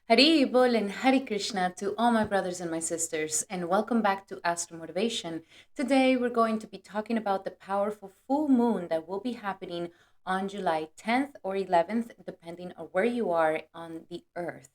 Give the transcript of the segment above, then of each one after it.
Hari Bol and Hari Krishna to all my brothers and my sisters, and welcome back to Astro Motivation. Today, we're going to be talking about the powerful full moon that will be happening on July 10th or 11th, depending on where you are on the earth.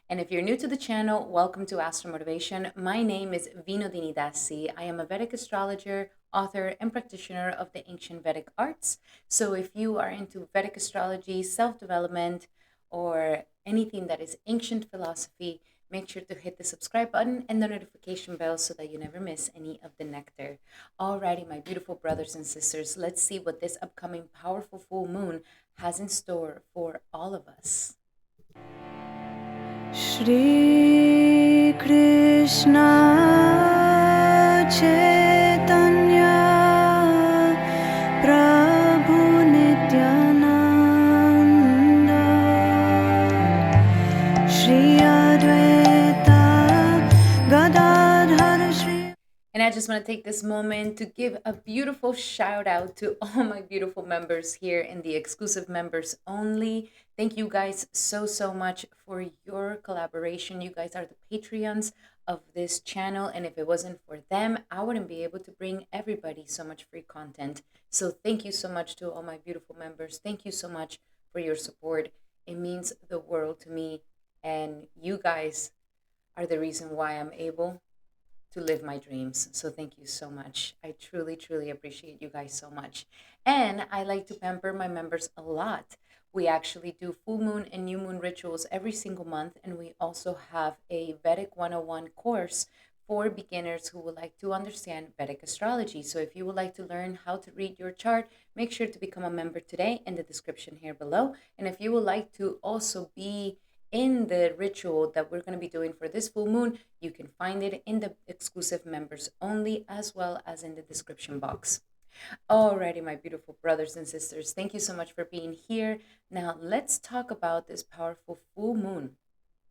And if you're new to the channel, welcome to Astro Motivation. My name is Vinodini Dasi. I am a Vedic astrologer, author, and practitioner of the ancient Vedic arts. So if you are into Vedic astrology, self development, or anything that is ancient philosophy, make sure to hit the subscribe button and the notification bell so that you never miss any of the nectar. Alrighty, my beautiful brothers and sisters, let's see what this upcoming powerful full moon has in store for all of us. Shri Krishna Chaitanya Prabhu Nityananda Shri Advaita Gadadhar Shri. And I just want to take this moment to give a beautiful shout out to all my beautiful members here in the exclusive members only. Thank you guys so much for your collaboration. You guys are the Patreons of this channel. And if it wasn't for them, I wouldn't be able to bring everybody so much free content. So thank you so much to all my beautiful members. Thank you so much for your support. It means the world to me. And you guys are the reason why I'm able to live my dreams. So thank you so much. I truly appreciate you guys so much. And I like to pamper my members a lot. We actually do full moon and new moon rituals every single month. And we also have a Vedic 101 course for beginners who would like to understand Vedic astrology. So if you would like to learn how to read your chart, make sure to become a member today in the description here below. And if you would like to also be in the ritual that we're going to be doing for this full moon, you can find it in the exclusive members only, as well as in the description box. Alrighty, my beautiful brothers and sisters, thank you so much for being here. Now let's talk about this powerful full moon,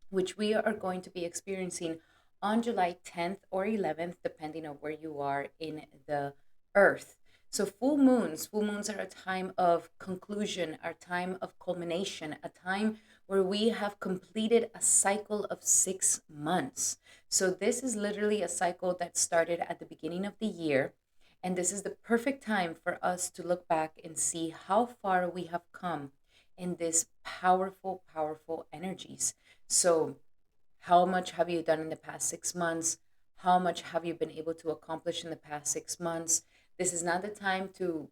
which we are going to be experiencing on July 10th or 11th, depending on where you are in the earth. So full moons are a time of conclusion, a time of culmination, a time where we have completed a cycle of 6 months. So this is literally a cycle that started at the beginning of the year. And this is the perfect time for us to look back and see how far we have come in this powerful energies. So how much have you done in the past 6 months? How much have you been able to accomplish in the past 6 months? This is not the time to,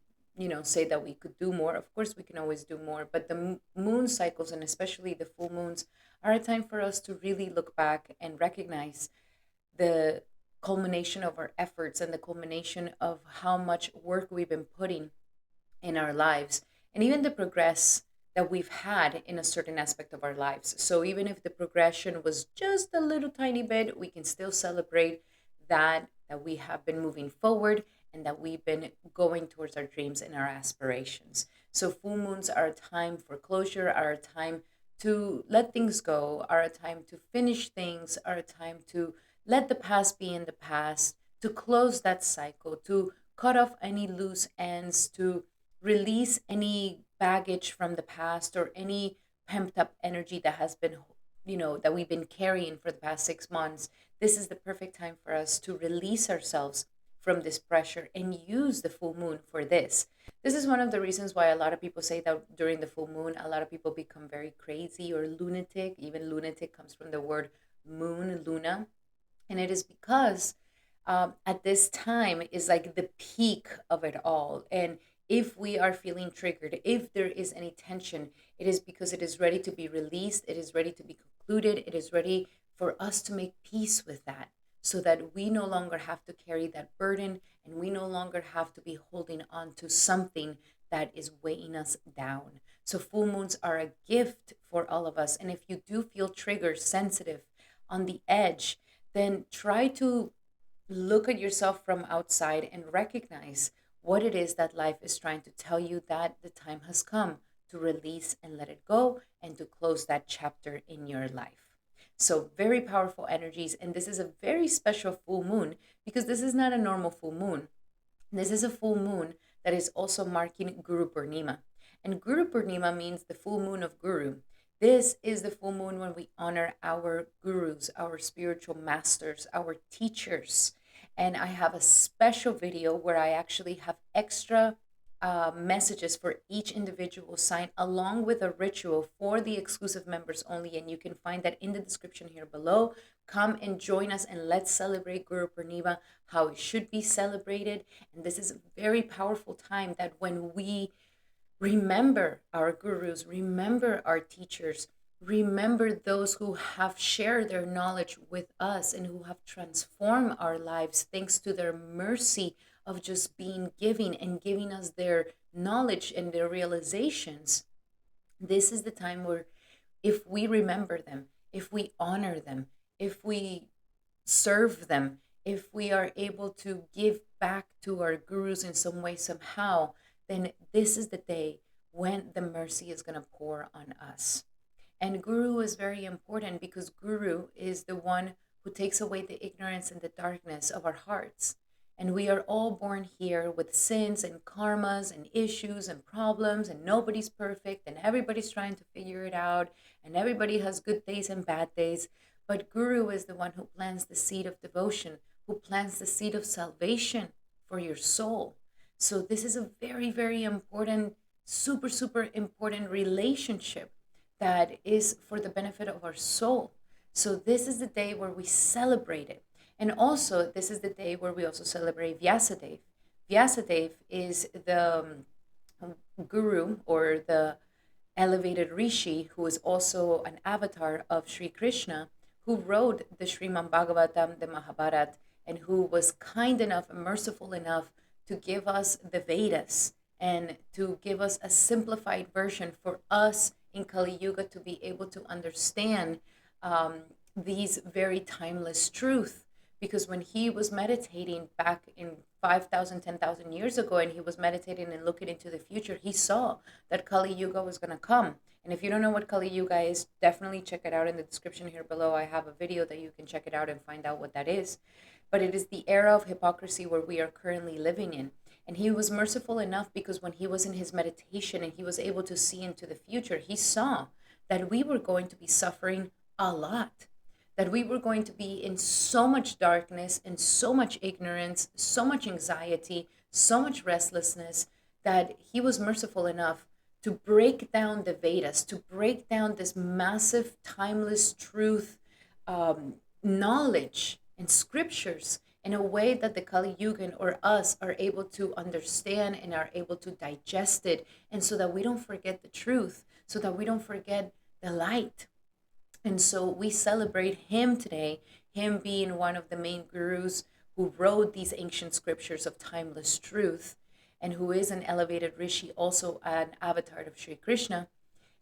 say that we could do more. Of course, we can always do more, but the moon cycles, and especially the full moons, are a time for us to really look back and recognize the culmination of our efforts and the culmination of how much work we've been putting in our lives, and even the progress that we've had in a certain aspect of our lives. So even if the progression was just a little tiny bit, we can still celebrate that we have been moving forward and that we've been going towards our dreams and our aspirations. So full moons are a time for closure, are a time to let things go, are a time to finish things, are a time to let the past be in the past, to close that cycle, to cut off any loose ends, to release any baggage from the past or any pumped up energy that has been, that we've been carrying for the past 6 months. This is the perfect time for us to release ourselves from this pressure and use the full moon for this. This is one of the reasons why a lot of people say that during the full moon, a lot of people become very crazy or lunatic. Even lunatic comes from the word moon, luna. And it is because at this time is like the peak of it all. And if we are feeling triggered, if there is any tension, it is because it is ready to be released, it is ready to be concluded, it is ready for us to make peace with that, so that we no longer have to carry that burden and we no longer have to be holding on to something that is weighing us down. So full moons are a gift for all of us. And if you do feel triggered, sensitive, on the edge, then try to look at yourself from outside and recognize what it is that life is trying to tell you, that the time has come to release and let it go and to close that chapter in your life. So very powerful energies. And this is a very special full moon because this is not a normal full moon. This is a full moon that is also marking Guru Purnima. And Guru Purnima means the full moon of Guru. This is the full moon when we honor our gurus, our spiritual masters, our teachers. And I have a special video where I actually have extra messages for each individual sign, along with a ritual for the exclusive members only. And you can find that in the description here below. Come and join us and let's celebrate Guru Purnima how it should be celebrated. And this is a very powerful time that when we remember our gurus, remember our teachers, remember those who have shared their knowledge with us and who have transformed our lives thanks to their mercy of just being giving and giving us their knowledge and their realizations. This is the time where, if we remember them, if we honor them, if we serve them, if we are able to give back to our gurus in some way, somehow, then this is the day when the mercy is going to pour on us. And Guru is very important because Guru is the one who takes away the ignorance and the darkness of our hearts. And we are all born here with sins and karmas and issues and problems, and nobody's perfect, and everybody's trying to figure it out, and everybody has good days and bad days. But Guru is the one who plants the seed of devotion, who plants the seed of salvation for your soul. So this is a very, very important, super, super important relationship that is for the benefit of our soul. So this is the day where we celebrate it. And also, this is the day where we also celebrate Vyasadeva. Vyasadeva is the guru, or the elevated Rishi, who is also an avatar of Sri Krishna, who wrote the Srimad Bhagavatam, the Mahabharata, and who was kind enough and merciful enough to give us the Vedas and to give us a simplified version for us in Kali Yuga to be able to understand these very timeless truths. Because when he was meditating back in 5,000, 10,000 years ago, and he was meditating and looking into the future, he saw that Kali Yuga was going to come. And if you don't know what Kali Yuga is, definitely check it out in the description here below. I have a video that you can check it out and find out what that is. But it is the era of hypocrisy where we are currently living in. And he was merciful enough because when he was in his meditation and he was able to see into the future, he saw that we were going to be suffering a lot, that we were going to be in so much darkness and so much ignorance, so much anxiety, so much restlessness, that he was merciful enough to break down the Vedas, to break down this massive, timeless truth, knowledge and scriptures in a way that the Kali Yugan or us are able to understand and are able to digest it, and so that we don't forget the truth, so that we don't forget the light. And so we celebrate him today, him being one of the main gurus who wrote these ancient scriptures of timeless truth, and who is an elevated rishi, also an avatar of Sri Krishna.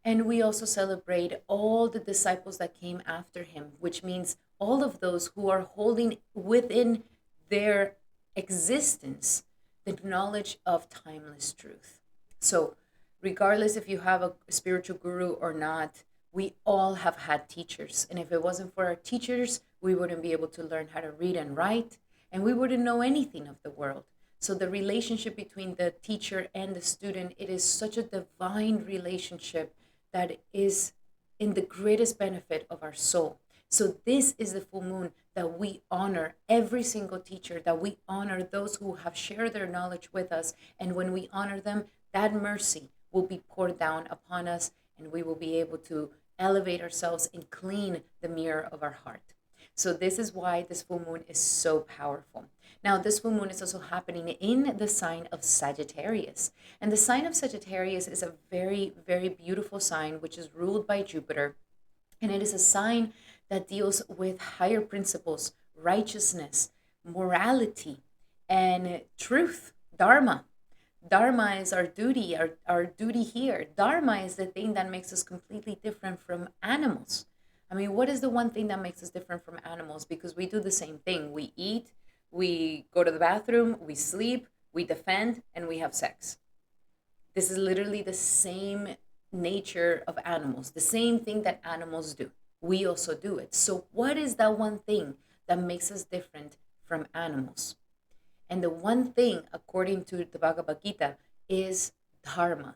And we also celebrate all the disciples that came after him, which means all of those who are holding within their existence the knowledge of timeless truth. So regardless if you have a spiritual guru or not, we all have had teachers. And if it wasn't for our teachers, we wouldn't be able to learn how to read and write, and we wouldn't know anything of the world. So the relationship between the teacher and the student, it is such a divine relationship that is in the greatest benefit of our soul. So this is the full moon that we honor every single teacher, that we honor those who have shared their knowledge with us. And when we honor them, that mercy will be poured down upon us, and we will be able to elevate ourselves and clean the mirror of our heart. So this is why this full moon is so powerful. Now, this full moon is also happening in the sign of Sagittarius. And the sign of Sagittarius is a very, very beautiful sign, which is ruled by Jupiter. And it is a sign that deals with higher principles, righteousness, morality, and truth, dharma. Dharma is our duty, our duty here. Dharma is the thing that makes us completely different from animals. I mean, what is the one thing that makes us different from animals? Because we do the same thing. We eat, we go to the bathroom, we sleep, we defend, and we have sex. This is literally the same nature of animals, the same thing that animals do. We also do it. So what is that one thing that makes us different from animals? And the one thing, according to the Bhagavad Gita, is dharma.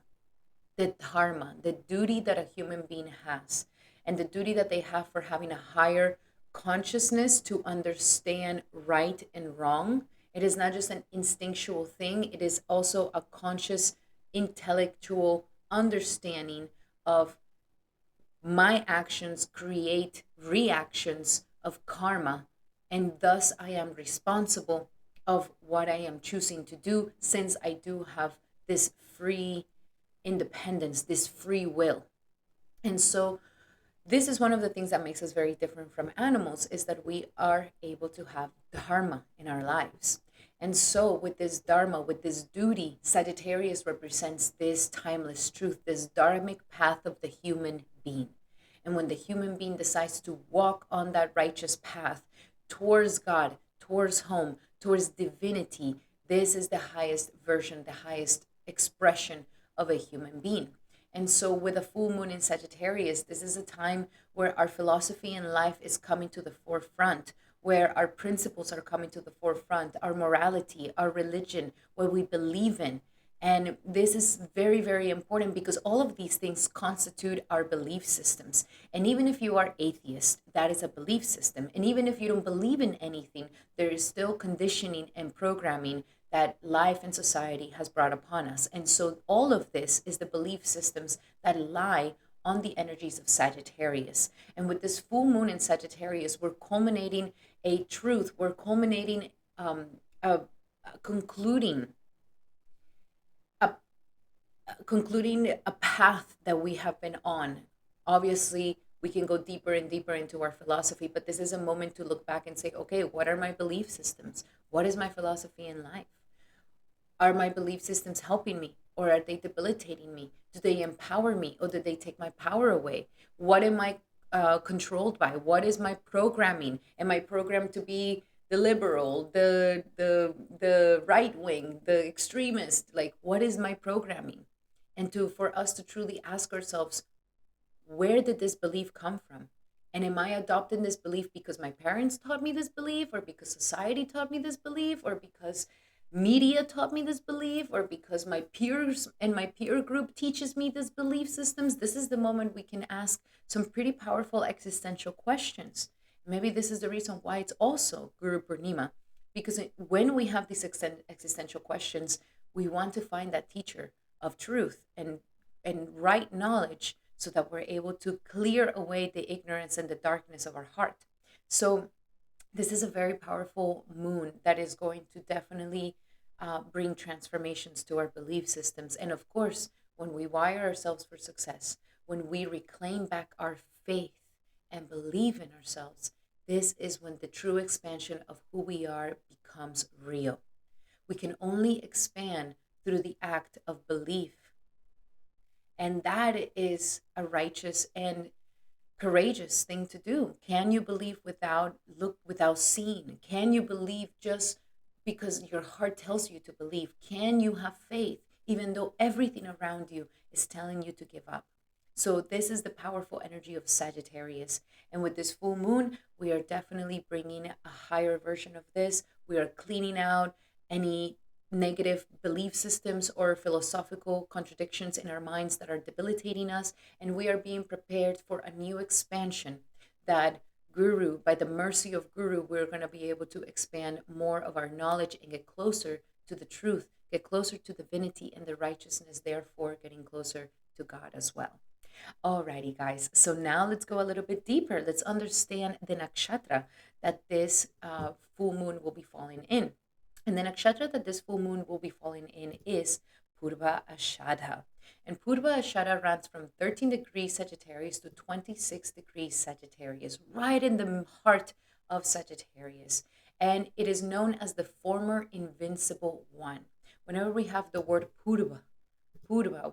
the dharma, the duty that a human being has, and the duty that they have for having a higher consciousness to understand right and wrong. It is not just an instinctual thing, it is also a conscious, intellectual understanding of my actions create reactions of karma, and thus I am responsible of what I am choosing to do, since I do have this free independence, this free will. And so this is one of the things that makes us very different from animals, is that we are able to have dharma in our lives. And so with this dharma, with this duty, Sagittarius represents this timeless truth, this dharmic path of the human being. And when the human being decides to walk on that righteous path towards God, towards home, towards divinity, this is the highest version, the highest expression of a human being. And so, with a full moon in Sagittarius, this is a time where our philosophy in life is coming to the forefront, where our principles are coming to the forefront, our morality, our religion, what we believe in. And this is very, very important, because all of these things constitute our belief systems. And even if you are atheist, that is a belief system. And even if you don't believe in anything, there is still conditioning and programming that life and society has brought upon us. And so all of this is the belief systems that lie on the energies of Sagittarius. And with this full moon in Sagittarius, we're culminating a truth, we're culminating a concluding a concluding a path that we have been on. Obviously, we can go deeper and deeper into our philosophy, but this is a moment to look back and say, okay, what are my belief systems? What is my philosophy in life? Are my belief systems helping me, or are they debilitating me? Do they empower me, or do they take my power away? What am I controlled by? What is my programming? Am I programmed to be the liberal, the right wing, the extremist? Like, what is my programming? And to for us to truly ask ourselves, where did this belief come from? And am I adopting this belief because my parents taught me this belief, or because society taught me this belief, or because media taught me this belief, or because my peers and my peer group teaches me this belief systems? This is the moment we can ask some pretty powerful existential questions. Maybe this is the reason why it's also Guru Purnima, because when we have these existential questions, we want to find that teacher of truth and right knowledge, so that we're able to clear away the ignorance and the darkness of our heart. So this is a very powerful moon that is going to definitely bring transformations to our belief systems. And of course, when we wire ourselves for success, when we reclaim back our faith and believe in ourselves, this is when the true expansion of who we are becomes real. We can only expand through the act of belief. And that is a righteous and courageous thing to do. Can you believe without seeing? Can you believe just because your heart tells you to believe? Can you have faith even though everything around you is telling you to give up? So this is the powerful energy of Sagittarius. And with this full moon, we are definitely bringing a higher version of this. We are cleaning out any negative belief systems or philosophical contradictions in our minds that are debilitating us, and we are being prepared for a new expansion that Guru, by the mercy of Guru, we're going to be able to expand more of our knowledge and get closer to the truth, get closer to divinity and the righteousness, therefore getting closer to God as well. Alrighty, guys. So now let's go a little bit deeper. Let's understand the nakshatra that this full moon will be falling in. And the nakshatra that this full moon will be falling in is Purva Ashadha. And Purva Ashadha runs from 13 degrees Sagittarius to 26 degrees Sagittarius, right in the heart of Sagittarius. And it is known as the former invincible one. Whenever we have the word Purva,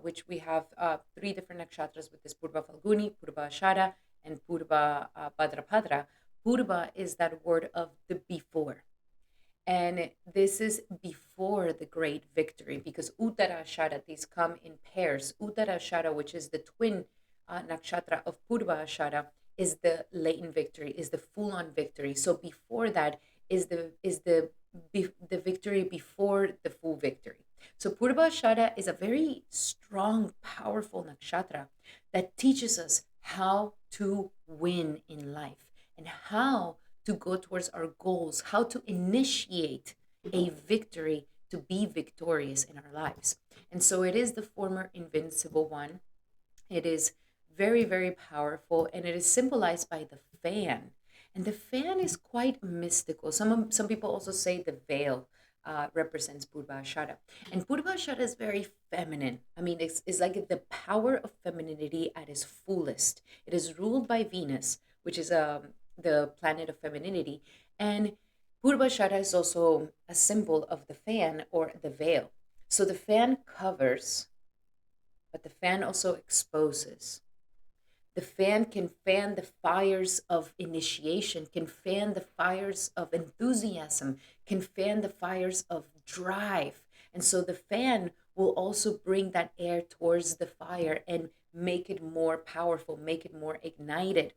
which we have three different nakshatras with this Purva Falguni, Purva Ashada, and Purva Bhadrapadra. Purva is that word of the before. And this is before the great victory, because Uttara Ashada, these come in pairs. Uttara Ashada, which is the twin nakshatra of Purva Ashada, is the latent victory, is the full-on victory. So before that is the victory before the full victory. So Purva Ashadha is a very strong, powerful nakshatra that teaches us how to win in life and how to go towards our goals, how to initiate a victory to be victorious in our lives. And so it is the former invincible one. It is very, very powerful, and it is symbolized by the fan. And the fan is quite mystical. Some people also say the veil represents Purva Ashada. And Purva Ashada is very feminine. I mean, it's like the power of femininity at its fullest. It is ruled by Venus, which is the planet of femininity. And Purva Ashada is also a symbol of the fan or the veil. So the fan covers, but the fan also exposes. The fan can fan the fires of initiation, can fan the fires of enthusiasm, can fan the fires of drive. And so the fan will also bring that air towards the fire and make it more powerful, make it more ignited.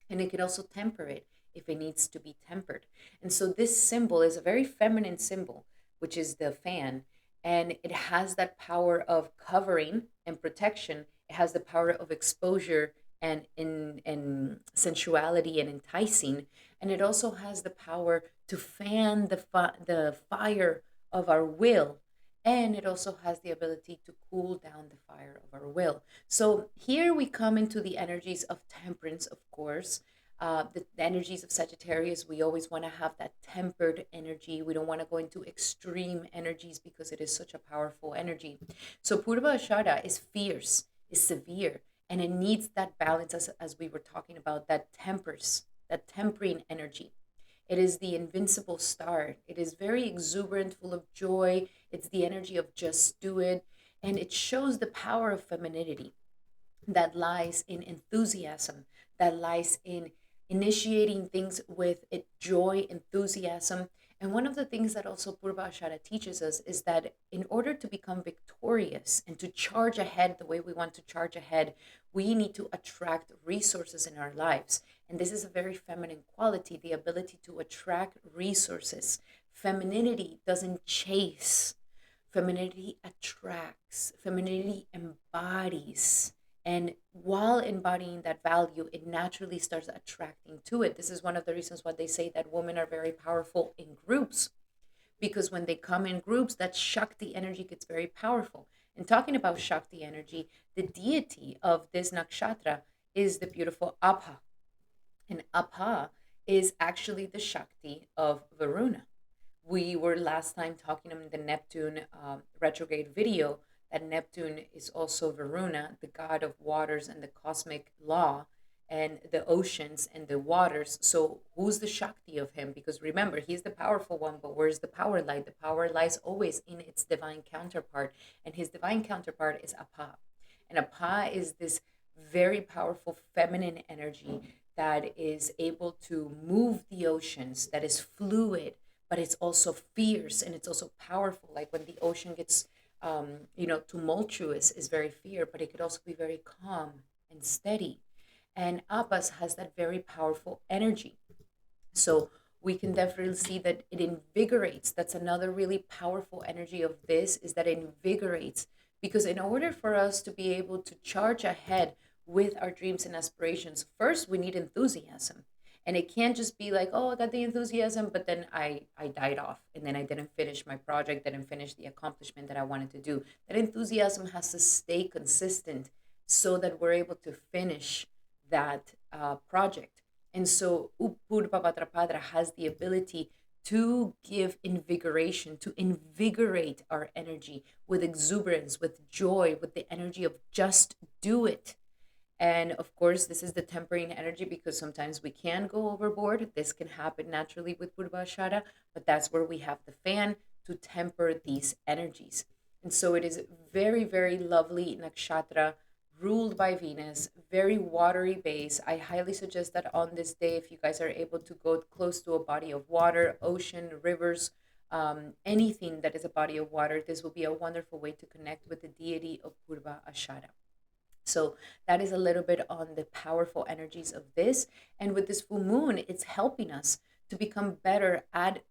And it can also temper it if it needs to be tempered. And so this symbol is a very feminine symbol, which is the fan, and it has that power of covering and protection. It has the power of exposure and in sensuality and enticing, and it also has the power to fan the fire of our will, and it also has the ability to cool down the fire of our will. So here we come into the energies of temperance, of course. The energies of Sagittarius, we always want to have that tempered energy. We don't want to go into extreme energies because it is such a powerful energy. So Purva Ashada is fierce, is severe, and it needs that balance, as we were talking about, that tempers, that tempering energy. It is the invincible star. It is very exuberant, full of joy. It's the energy of just do it. And it shows the power of femininity that lies in enthusiasm, that lies in initiating things with it, joy, enthusiasm. And one of the things that also Purva Ashara teaches us is that in order to become victorious and to charge ahead the way we want to charge ahead, we need to attract resources in our lives. And this is a very feminine quality, the ability to attract resources. Femininity doesn't chase, femininity attracts, femininity embodies. And while embodying that value, it naturally starts attracting to it. This is one of the reasons why they say that women are very powerful in groups, because when they come in groups, that Shakti energy gets very powerful. And talking about Shakti energy, the deity of this nakshatra is the beautiful Abha. And Abha is actually the Shakti of Varuna. We were last time talking in the Neptune retrograde video that Neptune is also Varuna, the god of waters and the cosmic law and the oceans and the waters. So who's the Shakti of him? Because remember, he's the powerful one, but where's the power lie? The power lies always in its divine counterpart, and his divine counterpart is Apa. And Apa is this very powerful feminine energy that is able to move the oceans, that is fluid, but it's also fierce and it's also powerful. Like when the ocean gets, tumultuous, is very fierce, but it could also be very calm and steady. And Abbas has that very powerful energy. So we can definitely see that it invigorates. That's another really powerful energy of this, is that it invigorates. Because in order for us to be able to charge ahead with our dreams and aspirations, first we need enthusiasm. And it can't just be like, oh, I got the enthusiasm, but then I died off and then I didn't finish my project, didn't finish the accomplishment that I wanted to do. That enthusiasm has to stay consistent so that we're able to finish that project. And so Upurva Bhadrapadra has the ability to give invigoration, to invigorate our energy with exuberance, with joy, with the energy of just do it. And of course, this is the tempering energy because sometimes we can go overboard. This can happen naturally with Purva Ashara, but that's where we have the fan to temper these energies. And so it is very, very lovely nakshatra ruled by Venus, very watery base. I highly suggest that on this day, if you guys are able to go close to a body of water, ocean, rivers, anything that is a body of water, this will be a wonderful way to connect with the deity of Purva Ashara. So that is a little bit on the powerful energies of this. And with this full moon, it's helping us to become better at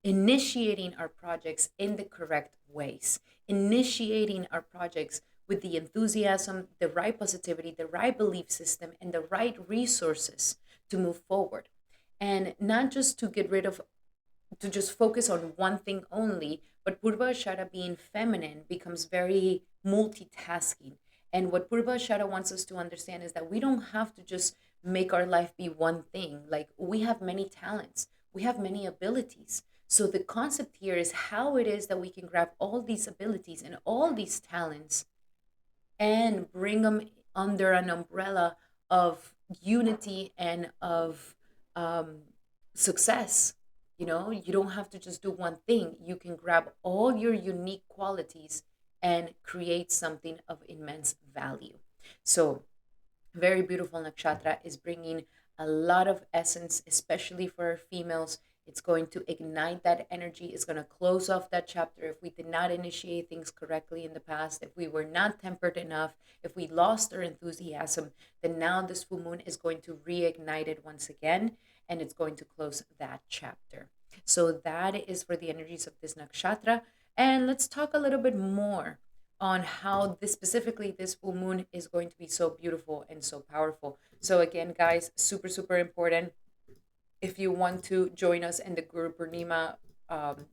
initiating our projects in the correct ways, initiating our projects with the enthusiasm, the right positivity, the right belief system, and the right resources to move forward. And not just to get rid of, to just focus on one thing only, but Purva Ashadha being feminine becomes very multitasking. And what Purva Ashadha wants us to understand is that we don't have to just make our life be one thing. Like, we have many talents, we have many abilities. So the concept here is how it is that we can grab all these abilities and all these talents and bring them under an umbrella of unity and of um, success. You know, you don't have to just do one thing. You can grab all your unique qualities and create something of immense value. So, very beautiful nakshatra is bringing a lot of essence, especially for our females. It's going to ignite that energy. It's going to close off that chapter if we did not initiate things correctly in the past, if we were not tempered enough, if we lost our enthusiasm, then now this full moon is going to reignite it once again, and it's going to close that chapter. So that is for the energies of this nakshatra. And let's talk a little bit more on how this, specifically this full moon, is going to be so beautiful and so powerful. So again, guys, super super important. If you want to join us in the Guru Purnima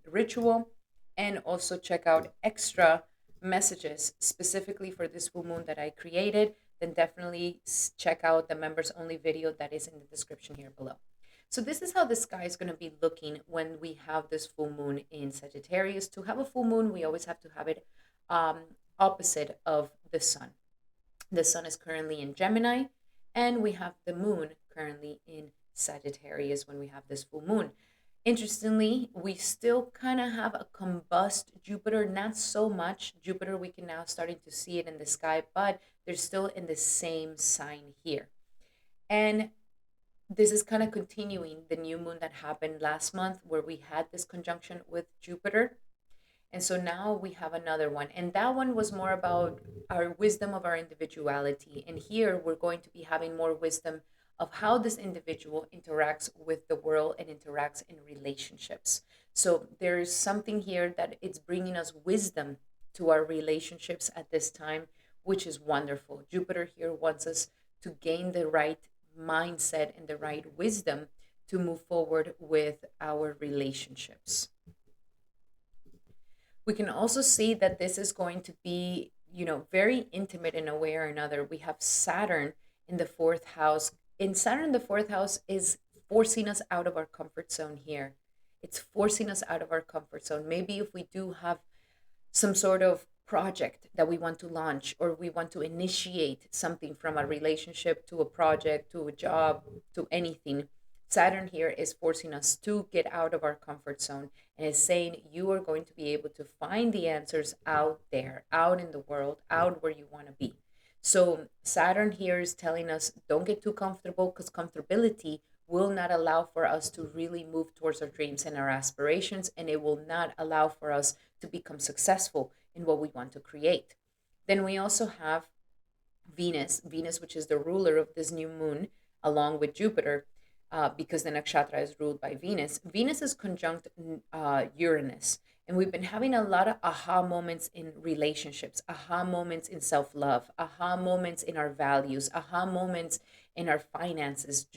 ritual, and also check out extra messages specifically for this full moon that I created, then definitely check out the members only video that is in the description here below. So this is how the sky is going to be looking when we have this full moon in Sagittarius. To have a full moon, we always have to have it um, opposite of the sun. The sun is currently in Gemini, and we have the moon currently in Sagittarius when we have this full moon. Interestingly, we still kind of have a combust Jupiter, not so much. Jupiter, we can now starting to see it in the sky, but they're still in the same sign here. And this is kind of continuing the new moon that happened last month, where we had this conjunction with Jupiter. And so now we have another one. And that one was more about our wisdom of our individuality. And here we're going to be having more wisdom of how this individual interacts with the world and interacts in relationships. So there's something here that it's bringing us wisdom to our relationships at this time, which is wonderful. Jupiter here wants us to gain the right mindset and the right wisdom to move forward with our relationships. We can also see that this is going to be, very intimate in a way or another. We have Saturn in the fourth house. In Saturn, the fourth house is forcing us out of our comfort zone here. It's forcing us out of our comfort zone. Maybe if we do have some sort of project that we want to launch, or we want to initiate something from a relationship to a project to a job to anything, Saturn here is forcing us to get out of our comfort zone, and is saying you are going to be able to find the answers out there, out in the world, out where you want to be. So Saturn here is telling us don't get too comfortable, because comfortability will not allow for us to really move towards our dreams and our aspirations, and it will not allow for us to become successful in what we want to create. Then we also have Venus, which is the ruler of this new moon, along with Jupiter, because the nakshatra is ruled by Venus. Venus is conjunct Uranus. And we've been having a lot of aha moments in relationships, aha moments in self love, aha moments in our values, aha moments in our finances.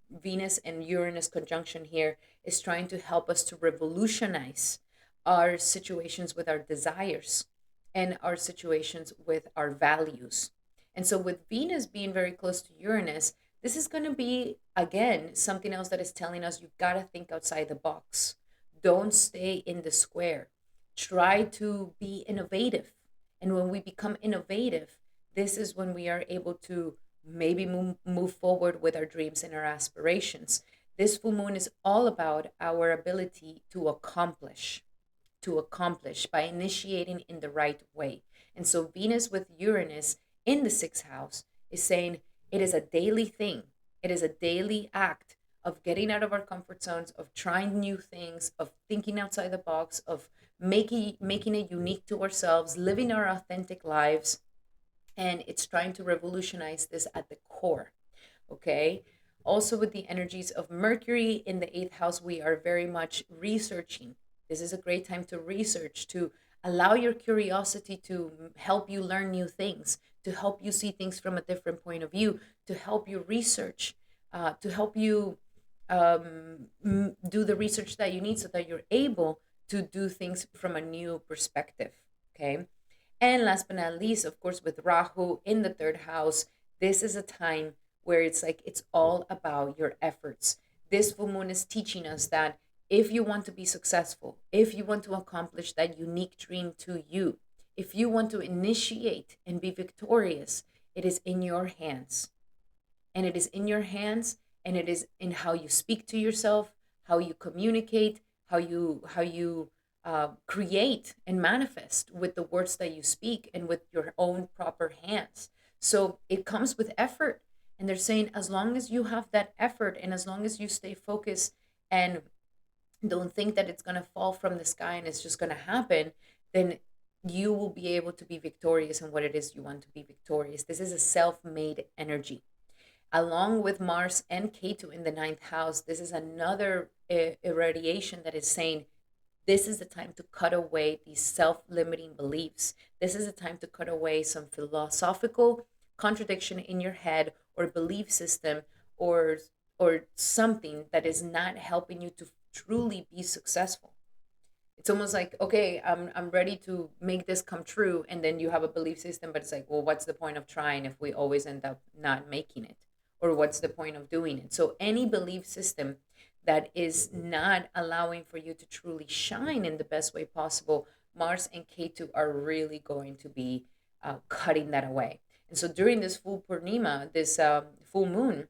Venus and Uranus conjunction here is trying to help us to revolutionize our situations with our desires and our situations with our values. And so, with Venus being very close to Uranus, this is going to be, again, something else that is telling us you've got to think outside the box. Don't stay in the square. Try to be innovative. And when we become innovative, this is when we are able to maybe move forward with our dreams and our aspirations. This full moon is all about our ability to accomplish by initiating in the right way. And so Venus with Uranus in the sixth house is saying it is a daily thing. It is a daily act of getting out of our comfort zones, of trying new things, of thinking outside the box, of making it unique to ourselves, living our authentic lives. And it's trying to revolutionize this at the core. Okay. Also, with the energies of Mercury in the eighth house, we are very much researching. This is a great time to research, to allow your curiosity to help you learn new things, to help you see things from a different point of view, to help you research, to help you do the research that you need so that you're able to do things from a new perspective. Okay. And last but not least, of course, with Rahu in the third house, this is a time where it's like it's all about your efforts. This full moon is teaching us that if you want to be successful, if you want to accomplish that unique dream to you, if you want to initiate and be victorious, it is in your hands. And it is in your hands, and it is in how you speak to yourself, how you communicate, how you create and manifest with the words that you speak and with your own proper hands. So it comes with effort. And they're saying as long as you have that effort and as long as you stay focused and don't think that it's going to fall from the sky and it's just going to happen, then you will be able to be victorious in what it is you want to be victorious. This is a self made energy. Along with Mars and Ketu in the ninth house, this is another irradiation that is saying this is the time to cut away these self limiting beliefs. This is the time to cut away some philosophical contradiction in your head or belief system or something that is not helping you to truly be successful. It's almost like, okay, I'm ready to make this come true, and then you have a belief system, but it's like, well, what's the point of trying if we always end up not making it? Or what's the point of doing it? So any belief system that is not allowing for you to truly shine in the best way possible, Mars and Ketu are really going to be cutting that away. And so during this full Purnima, this full moon,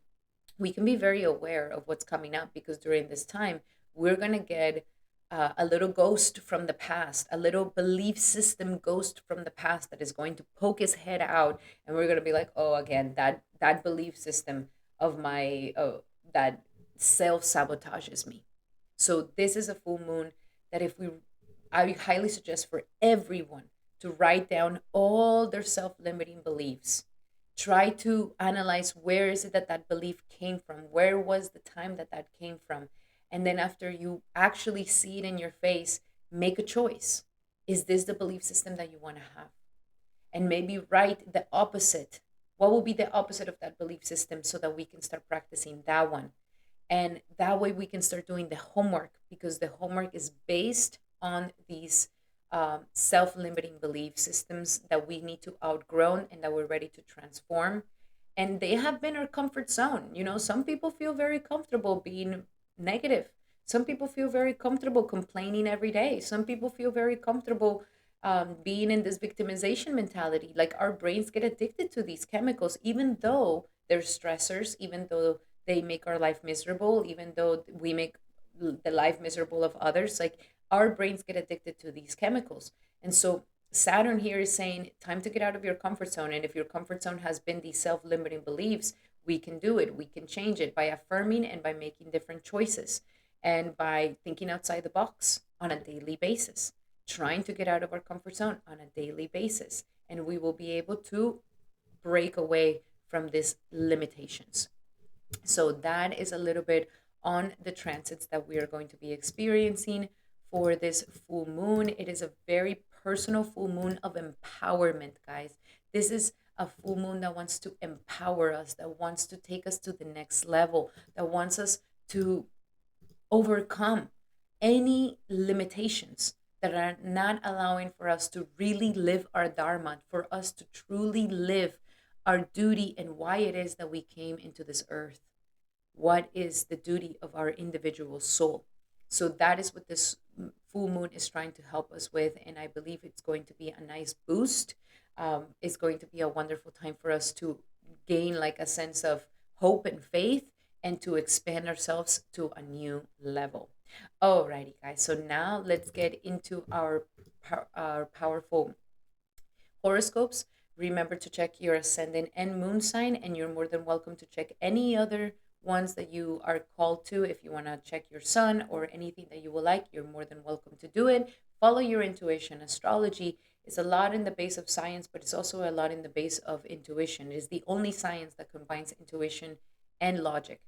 we can be very aware of what's coming up, because during this time we're going to get a little ghost from the past, a little belief system ghost from the past that is going to poke his head out, and we're going to be like, oh, again, that belief system of my that self sabotages me. So this is a full moon that if we I highly suggest for everyone to write down all their self-limiting beliefs. Try to analyze where is it that that belief came from? Where was the time that that came from? And then after you actually see it in your face, make a choice. Is this the belief system that you want to have? And maybe write the opposite. What will be the opposite of that belief system so that we can start practicing that one? And that way we can start doing the homework, because the homework is based on these self-limiting belief systems that we need to outgrow and that we're ready to transform. And they have been our comfort zone. Some people feel very comfortable being negative. Some people feel very comfortable complaining every day. Some people feel very comfortable being in this victimization mentality. Like, our brains get addicted to these chemicals, even though they're stressors, even though they make our life miserable, even though we make the life miserable of others. Like, our brains get addicted to these chemicals. And so Saturn here is saying time to get out of your comfort zone. And if your comfort zone has been these self-limiting beliefs, we can do it. We can change it by affirming and by making different choices and by thinking outside the box on a daily basis, trying to get out of our comfort zone on a daily basis. And we will be able to break away from these limitations. So that is a little bit on the transits that we are going to be experiencing for this full moon. It is a very personal full moon of empowerment, guys. This is a full moon that wants to empower us, that wants to take us to the next level, that wants us to overcome any limitations that are not allowing for us to really live our dharma, for us to truly live our duty and why it is that we came into this earth. What is the duty of our individual soul? So that is what this full moon is trying to help us with. And I believe it's going to be a nice boost. It's going to be a wonderful time for us to gain like a sense of hope and faith and to expand ourselves to a new level. Alrighty, guys. So now let's get into our powerful horoscopes. Remember to check your ascendant and moon sign, and you're more than welcome to check any other ones that you are called to. If you want to check your sun or anything that you would like, you're more than welcome to do it. Follow your intuition. Astrology is a lot in the base of science, but it's also a lot in the base of intuition. It is the only science that combines intuition and logic.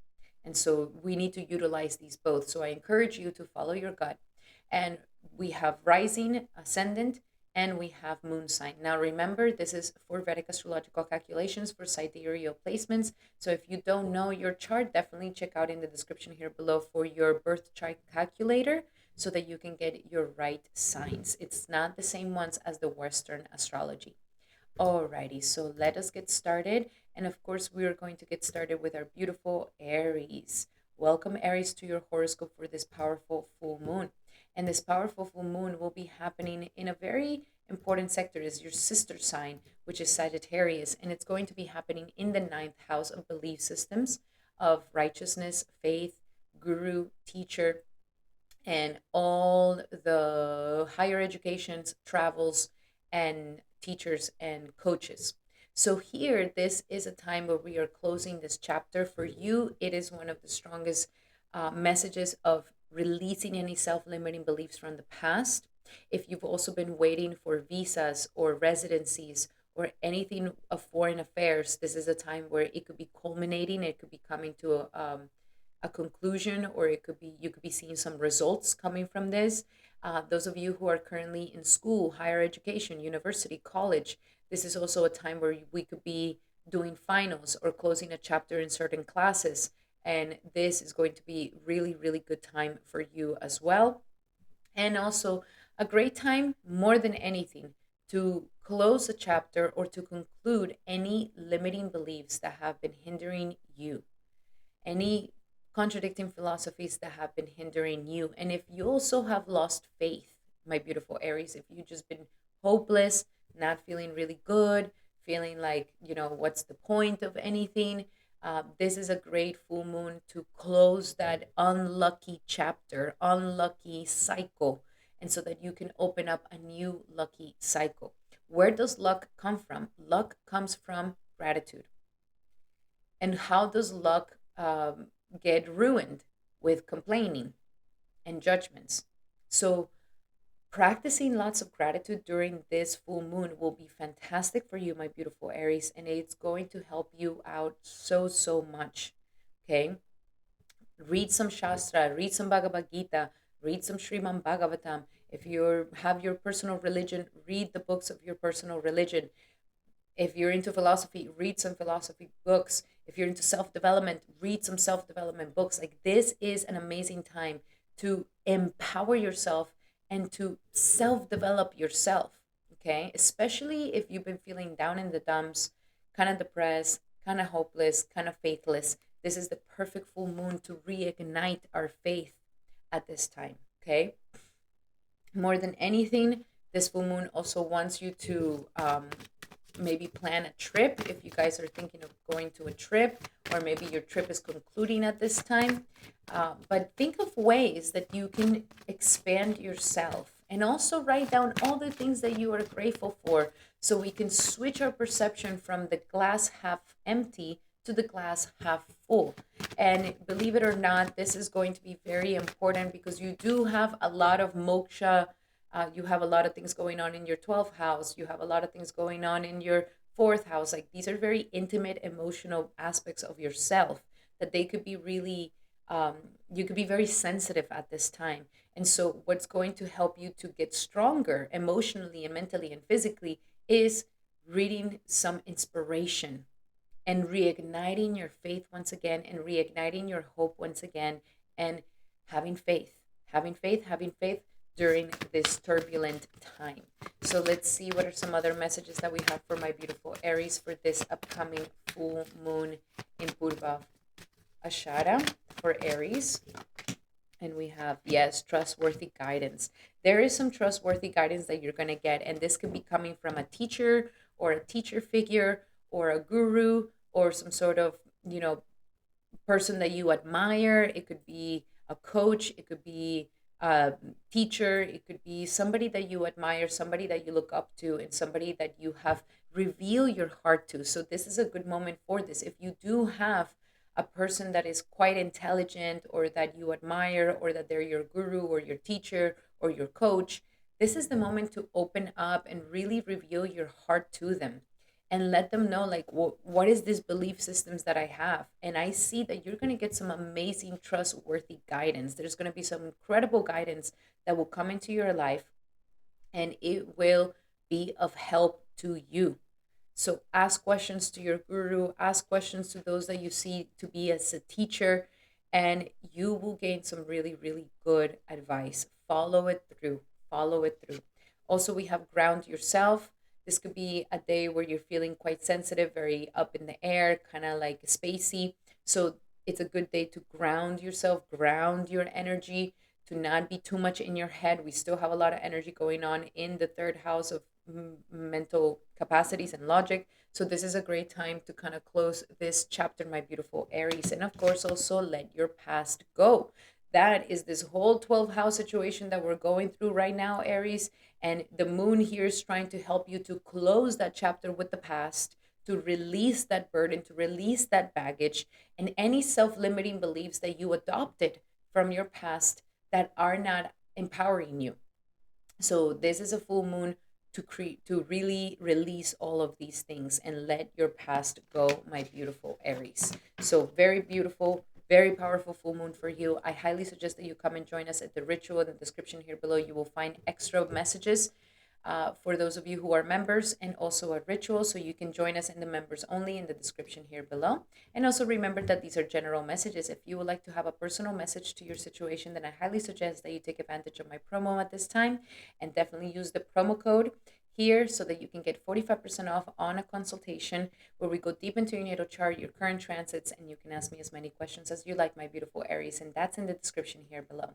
And so we need to utilize these both. So I encourage you to follow your gut. And we have rising, ascendant, and we have moon sign. Now remember, this is for Vedic astrological calculations for sidereal placements. So if you don't know your chart, definitely check out in the description here below for your birth chart calculator so that you can get your right signs. It's not the same ones as the Western astrology. Alrighty, so let us get started. And of course, we are going to get started with our beautiful Aries. Welcome, Aries, to your horoscope for this powerful full moon. And this powerful full moon will be happening in a very important sector, is your sister sign, which is Sagittarius. And it's going to be happening in the ninth house of belief systems, of righteousness, faith, guru, teacher, and all the higher educations, travels, and teachers and coaches. So, here, this is a time where we are closing this chapter. For you, it is one of the strongest messages of releasing any self limiting beliefs from the past. If you've also been waiting for visas or residencies or anything of foreign affairs, this is a time where it could be culminating, it could be coming to a conclusion, or it could be you could be seeing some results coming from this. Those of you who are currently in school, higher education, university, college, this is also a time where we could be doing finals or closing a chapter in certain classes. And this is going to be really, really good time for you as well. And also a great time, more than anything, to close a chapter or to conclude any limiting beliefs that have been hindering you, any contradicting philosophies that have been hindering you. And if you also have lost faith, my beautiful Aries, if you've just been hopeless, not feeling really good, feeling like, what's the point of anything? This is a great full moon to close that unlucky chapter, unlucky cycle, and so that you can open up a new lucky cycle. Where does luck come from? Luck comes from gratitude. And how does luck get ruined? With complaining and judgments. So, practicing lots of gratitude during this full moon will be fantastic for you, my beautiful Aries, and it's going to help you out so, so much. Okay? Read some Shastra, read some Bhagavad Gita, read some Sriman Bhagavatam. If you have your personal religion, read the books of your personal religion. If you're into philosophy, read some philosophy books. If you're into self development, read some self development books. Like, this is an amazing time to empower yourself and to self develop yourself. Okay. Especially if you've been feeling down in the dumps, kind of depressed, kind of hopeless, kind of faithless. This is the perfect full moon to reignite our faith at this time. Okay. More than anything, this full moon also wants you to maybe plan a trip if you guys are thinking of going to a trip, or maybe your trip is concluding at this time. But think of ways that you can expand yourself, and also write down all the things that you are grateful for, so we can switch our perception from the glass half empty to the glass half full. And believe it or not, this is going to be very important because you do have a lot of moksha. You have a lot of things going on in your 12th house. You have a lot of things going on in your fourth house. Like, these are very intimate, emotional aspects of yourself that they could be really, you could be very sensitive at this time. And so, what's going to help you to get stronger emotionally and mentally and physically is reading some inspiration and reigniting your faith once again, and reigniting your hope once again, and having faith, having faith during this turbulent time. So let's see what are some other messages that we have for my beautiful Aries for this upcoming full moon in Purva Ashadha for Aries. And we have, yes, trustworthy guidance. There is some trustworthy guidance that you're going to get, and this could be coming from a teacher or a teacher figure or a guru or some sort of, person that you admire. It could be a coach, it could be a teacher, it could be somebody that you admire, somebody that you look up to, and somebody that you have revealed your heart to. So this is a good moment for this. If you do have a person that is quite intelligent, or that you admire, or that they're your guru or your teacher or your coach, this is the moment to open up and really reveal your heart to them. and let them know like what is this belief systems that I have. And I see that you're going to get some amazing trustworthy guidance. There's going to be some incredible guidance that will come into your life, and it will be of help to you. So ask questions to your guru, ask questions to those that you see to be as a teacher, and you will gain some really, really good advice. Follow it through. Follow it through. Also, we have ground yourself. This could be a day where you're feeling quite sensitive, very up in the air, kind of like spacey. So it's a good day to ground yourself, ground your energy, to not be too much in your head. We still have a lot of energy going on in the third house of mental capacities and logic. So this is a great time to kind of close this chapter, my beautiful Aries. And of course, also let your past go. That is this whole 12th house situation that we're going through right now, Aries. And the moon here is trying to help you to close that chapter with the past, to release that burden, to release that baggage, and any self limiting beliefs that you adopted from your past that are not empowering you. So this is a full moon to create, to really release all of these things and let your past go, my beautiful Aries. So very beautiful, very powerful full moon for you. I highly suggest that you come and join us at the ritual. In the description here below, you will find extra messages for those of you who are members, and also a ritual, so you can join us in the members only in the description here below. And also remember that these are general messages. If you would like to have a personal message to your situation, then I highly suggest that you take advantage of my promo at this time, and definitely use the promo code here so that you can get 45% off on a consultation where we go deep into your natal chart, your current transits, and you can ask me as many questions as you like, my beautiful Aries, and that's in the description here below.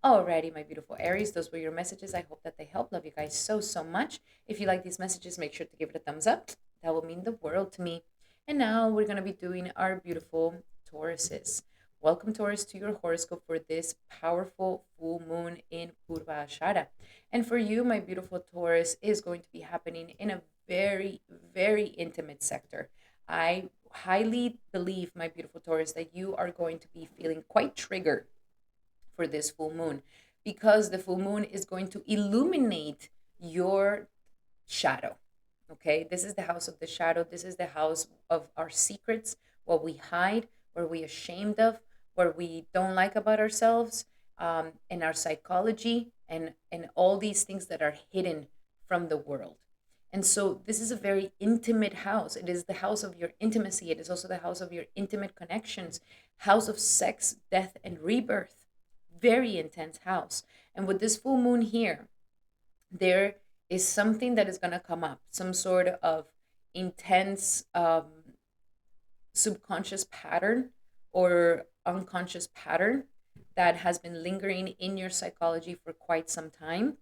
Alrighty, my beautiful Aries, those were your messages. I hope that they help. Love you guys so, so much. If you like these messages, make sure to give it a thumbs up. That will mean the world to me. And now we're going to be doing our beautiful Tauruses. Welcome, Taurus, to your horoscope for this powerful full moon in Purva Ashadha. And for you, my beautiful Taurus, is going to be happening in a very, very intimate sector. I highly believe, my beautiful Taurus, that you are going to be feeling quite triggered for this full moon, because the full moon is going to illuminate your shadow. Okay, this is the house of the shadow. This is the house of our secrets, what we hide, what we're ashamed of, what we don't like about ourselves, and our psychology, and all these things that are hidden from the world. And so this is a very intimate house. It is the house of your intimacy. It is also the house of your intimate connections, house of sex, death, and rebirth. Very intense house. And with this full moon here, there is something that is going to come up, some sort of intense subconscious pattern or unconscious pattern that has been lingering in your psychology for quite some time.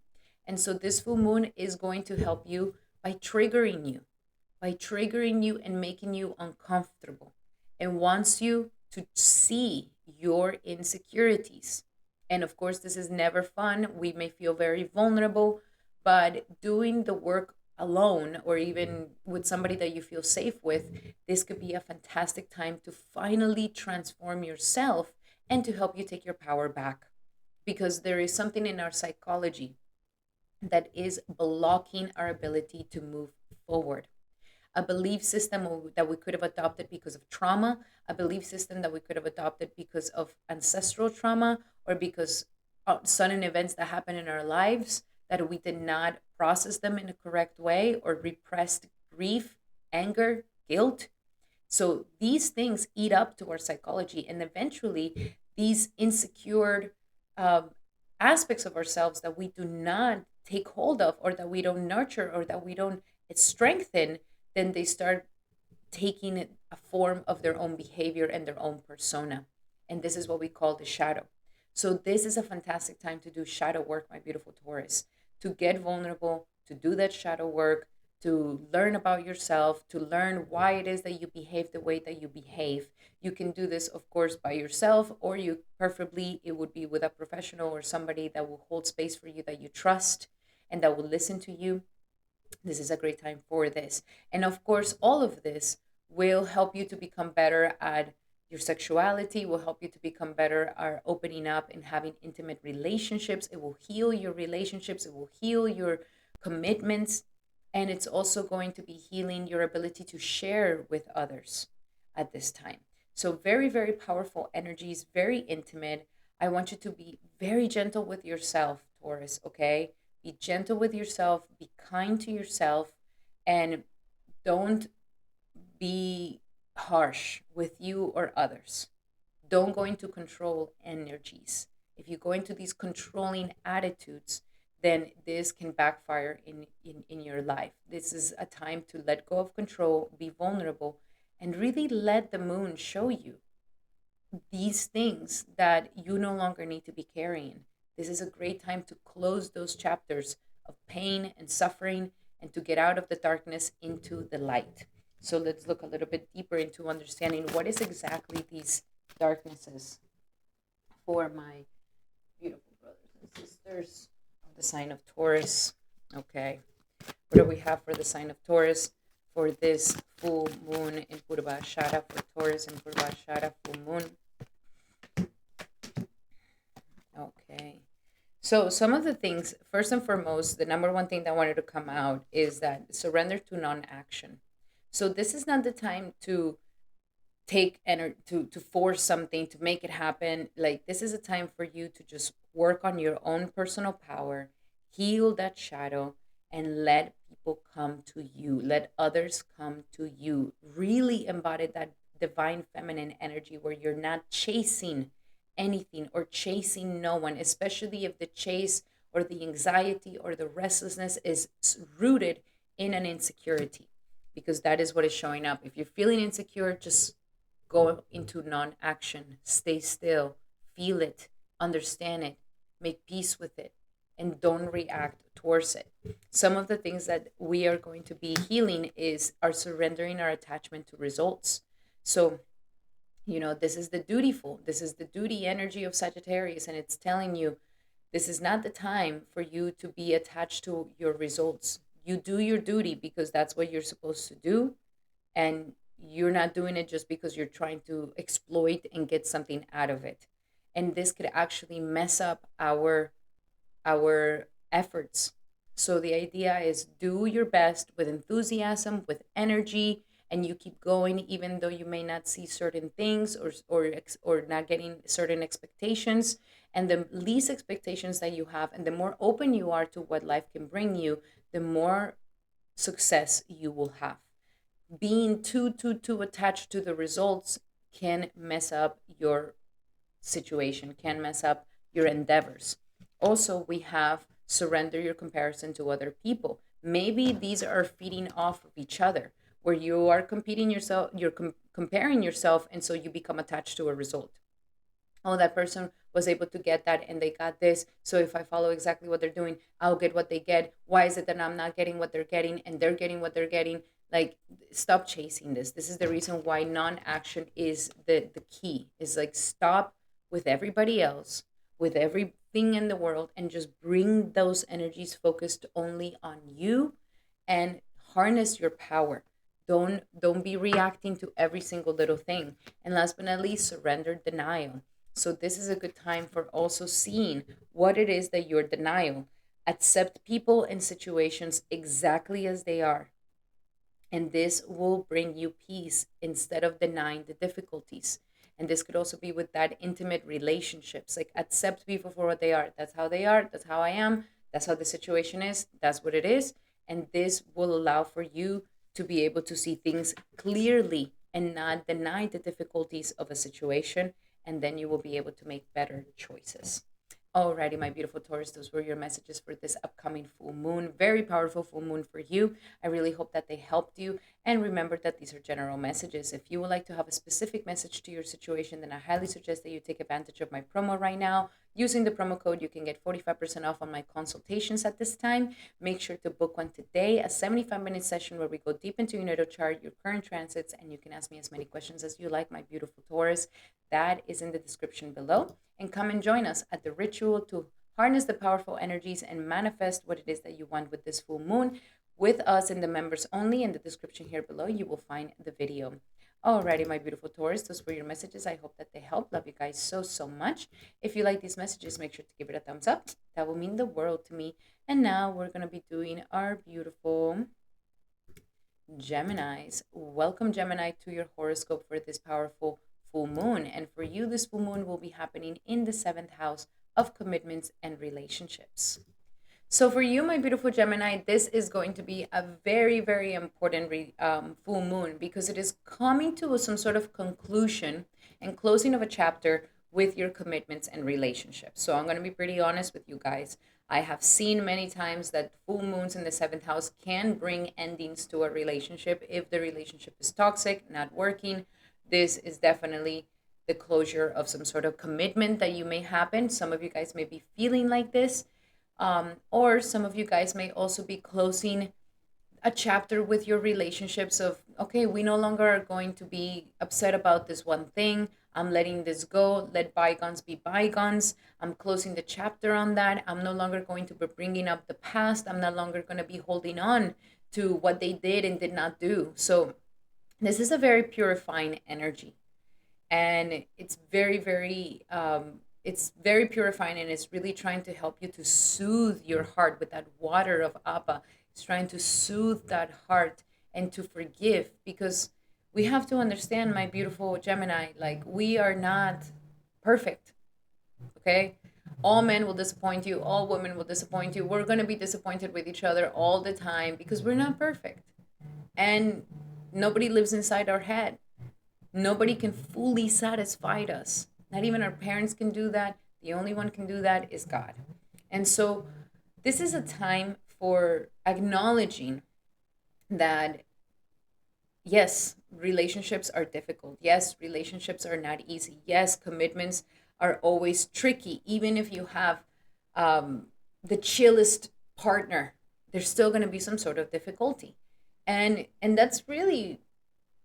And so this full moon is going to help you by triggering you and making you uncomfortable, and wants you to see your insecurities. And of course, this is never fun. We may feel very vulnerable, but doing the work alone or even with somebody that you feel safe with, this could be a fantastic time to finally transform yourself and to help you take your power back. Because there is something in our psychology that is blocking our ability to move forward. A belief system that we could have adopted because of trauma, a belief system that we could have adopted because of ancestral trauma, or because of sudden events that happen in our lives that we did not process them in a correct way, or repressed grief, anger, guilt. So these things eat up to our psychology, and eventually these insecure um, aspects of ourselves that we do not take hold of, or that we don't nurture, or that we don't strengthen, then they start taking a form of their own behavior and their own persona. And this is what we call the shadow. So this is a fantastic time to do shadow work, my beautiful Taurus, to get vulnerable, to do that shadow work, to learn about yourself, to learn why it is that you behave the way that you behave. You can do this, of course, by yourself, or you preferably it would be with a professional or somebody that will hold space for you, that you trust and that will listen to you. This is a great time for this. And of course, all of this will help you to become better at your sexuality, will help you to become better at opening up and having intimate relationships. It will heal your relationships, it will heal your commitments. And it's also going to be healing your ability to share with others at this time. So, very, very powerful energies, very intimate. I want you to be very gentle with yourself, Taurus, okay? Be gentle with yourself, be kind to yourself, and don't be harsh with you or others. Don't go into control energies. If you go into these controlling attitudes, then this can backfire in your life. This is a time to let go of control, be vulnerable, and really let the moon show you these things that you no longer need to be carrying. This is a great time to close those chapters of pain and suffering and to get out of the darkness into the light. So let's look a little bit deeper into understanding what is exactly these darknesses for my beautiful brothers and sisters of the sign of Taurus. Okay, what do we have for the sign of Taurus for this full moon in Purva Ashadha for Taurus and Purva Ashadha full moon? Okay. So some of the things, first and foremost, the number one thing that wanted to come out is that surrender to non-action. So this is not the time to take energy to force something to make it happen. Like this is a time for you to just work on your own personal power, heal that shadow, and let people come to you, let others come to you. Really embody that divine feminine energy where you're not chasing anything or chasing no one, especially if the chase or the anxiety or the restlessness is rooted in an insecurity, because that is what is showing up. If you're feeling insecure, just go into non action, stay still, feel it, understand it, make peace with it, and don't react towards it. Some of the things that we are going to be healing is our surrendering our attachment to results. So, this is the dutiful, this is the duty energy of Sagittarius, and it's telling you this is not the time for you to be attached to your results. You do your duty because that's what you're supposed to do, and you're not doing it just because you're trying to exploit and get something out of it. And this could actually mess up our efforts. So the idea is do your best with enthusiasm, with energy, and you keep going even though you may not see certain things or not getting certain expectations. And the least expectations that you have and the more open you are to what life can bring you, the more success you will have. Being too attached to the results can mess up your situation, can mess up your endeavors. Also, we have surrender your comparison to other people. Maybe these are feeding off of each other, where you are competing yourself, you're comparing yourself, and so you become attached to a result. Oh, that person was able to get that and they got this. So if I follow exactly what they're doing, I'll get what they get. Why is it that I'm not getting what they're getting and they're getting what they're getting? Like, stop chasing this. This is the reason why non-action is the key. Is like stop with everybody else, with everything in the world, and just bring those energies focused only on you and harness your power. Don't be reacting to every single little thing. And last but not least, surrender denial. So this is a good time for also seeing what it is that you're denial. Accept people and situations exactly as they are. And this will bring you peace instead of denying the difficulties. And this could also be with that intimate relationships. Like accept people for what they are. That's how they are. That's how I am. That's how the situation is. That's what it is. And this will allow for you to be able to see things clearly and not deny the difficulties of a situation. And then you will be able to make better choices. Alrighty, my beautiful Taurus, those were your messages for this upcoming full moon. Very powerful full moon for you. I really hope that they helped you. And remember that these are general messages. If you would like to have a specific message to your situation, then I highly suggest that you take advantage of my promo right now. Using the promo code, you can get 45% off on my consultations at this time. Make sure to book one today, a 75-minute session where we go deep into your natal chart, your current transits, and you can ask me as many questions as you like, my beautiful Taurus. That is in the description below. And come and join us at the ritual to harness the powerful energies and manifest what it is that you want with this full moon. With us in the members only, in the description here below, you will find the video. Alrighty, my beautiful Taurus, those were your messages. I hope that they help. Love you guys so much. If you like these messages, make sure to give it a thumbs up. That will mean the world to me. And now we're going to be doing our beautiful Geminis. Welcome, Gemini, to your horoscope for this powerful full moon. And for you, this full moon will be happening in the seventh house of commitments and relationships. So, for you, my beautiful Gemini, this is going to be a very, very important full moon because it is coming to some sort of conclusion and closing of a chapter with your commitments and relationships. So, I'm going to be pretty honest with you guys. I have seen many times that full moons in the seventh house can bring endings to a relationship if the relationship is toxic, not working. This is definitely the closure of some sort of commitment that you may happen. Some of you guys may be feeling like this, or some of you guys may also be closing a chapter with your relationships of, okay, we no longer are going to be upset about this one thing. I'm letting this go. Let bygones be bygones. I'm closing the chapter on that. I'm no longer going to be bringing up the past. I'm no longer going to be holding on to what they did and did not do. So this is a very purifying energy, and it's very purifying, and it's really trying to help you to soothe your heart with that water of Abba. It's trying to soothe that heart and to forgive, because we have to understand, my beautiful Gemini, like, we are not perfect. Okay, all men will disappoint you, all women will disappoint you, we're going to be disappointed with each other all the time because we're not perfect, and nobody lives inside our head. Nobody can fully satisfy us. Not even our parents can do that. The only one can do that is God. And so this is a time for acknowledging that, yes, relationships are difficult. Yes, relationships are not easy. Yes, commitments are always tricky. Even if you have the chillest partner, there's still going to be some sort of difficulty. And that's really,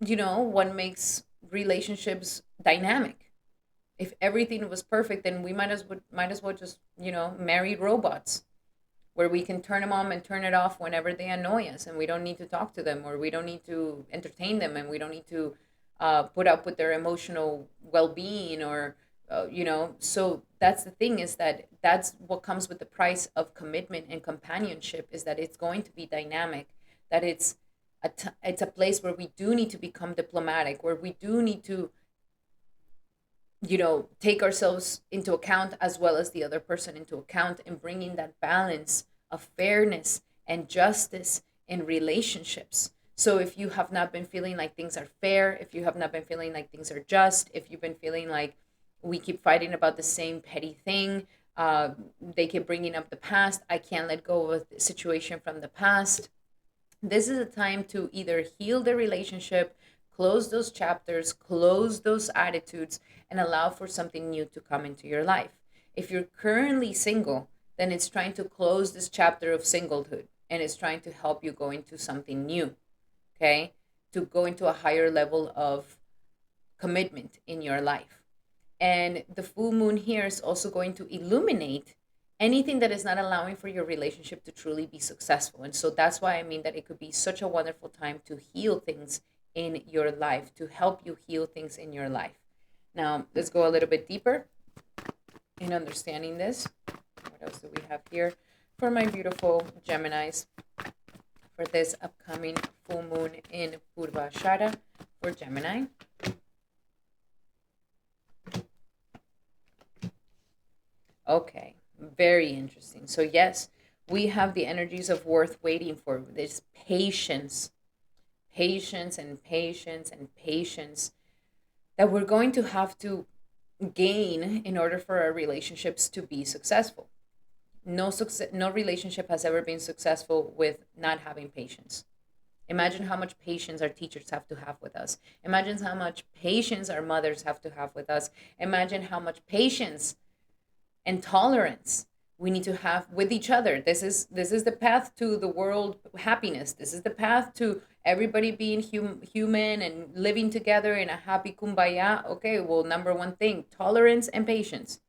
what makes relationships dynamic. If everything was perfect, then we might as well just, marry robots, where we can turn them on and turn it off whenever they annoy us, and we don't need to talk to them, or we don't need to entertain them, and we don't need to put up with their emotional well-being, or so that's the thing, is that that's what comes with the price of commitment and companionship, is that it's going to be dynamic, that it's a place where we do need to become diplomatic, where we do need to, take ourselves into account as well as the other person into account, and bringing that balance of fairness and justice in relationships. So if you have not been feeling like things are fair, if you have not been feeling like things are just, if you've been feeling like we keep fighting about the same petty thing, they keep bringing up the past, I can't let go of a situation from the past, this is a time to either heal the relationship, close those chapters, close those attitudes, and allow for something new to come into your life. If you're currently single, then it's trying to close this chapter of singlehood, and it's trying to help you go into something new, okay? To go into a higher level of commitment in your life. And the full moon here is also going to illuminate anything that is not allowing for your relationship to truly be successful. And so that's why I mean that it could be such a wonderful time to heal things in your life, to help you heal things in your life. Now, let's go a little bit deeper in understanding this. What else do we have here for my beautiful Geminis for this upcoming full moon in Purva Ashadha for Gemini? Okay, very interesting. So, yes, we have the energies of worth waiting for. This patience, patience, and patience, and patience that we're going to have to gain in order for our relationships to be successful. No relationship has ever been successful with not having patience. Imagine how much patience our teachers have to have with us. Imagine how much patience our mothers have to have with us. Imagine how much patience and tolerance we need to have with each other. This is the path to the world happiness. This is the path to everybody being human and living together in a happy kumbaya. Okay, well, number one thing, tolerance and patience.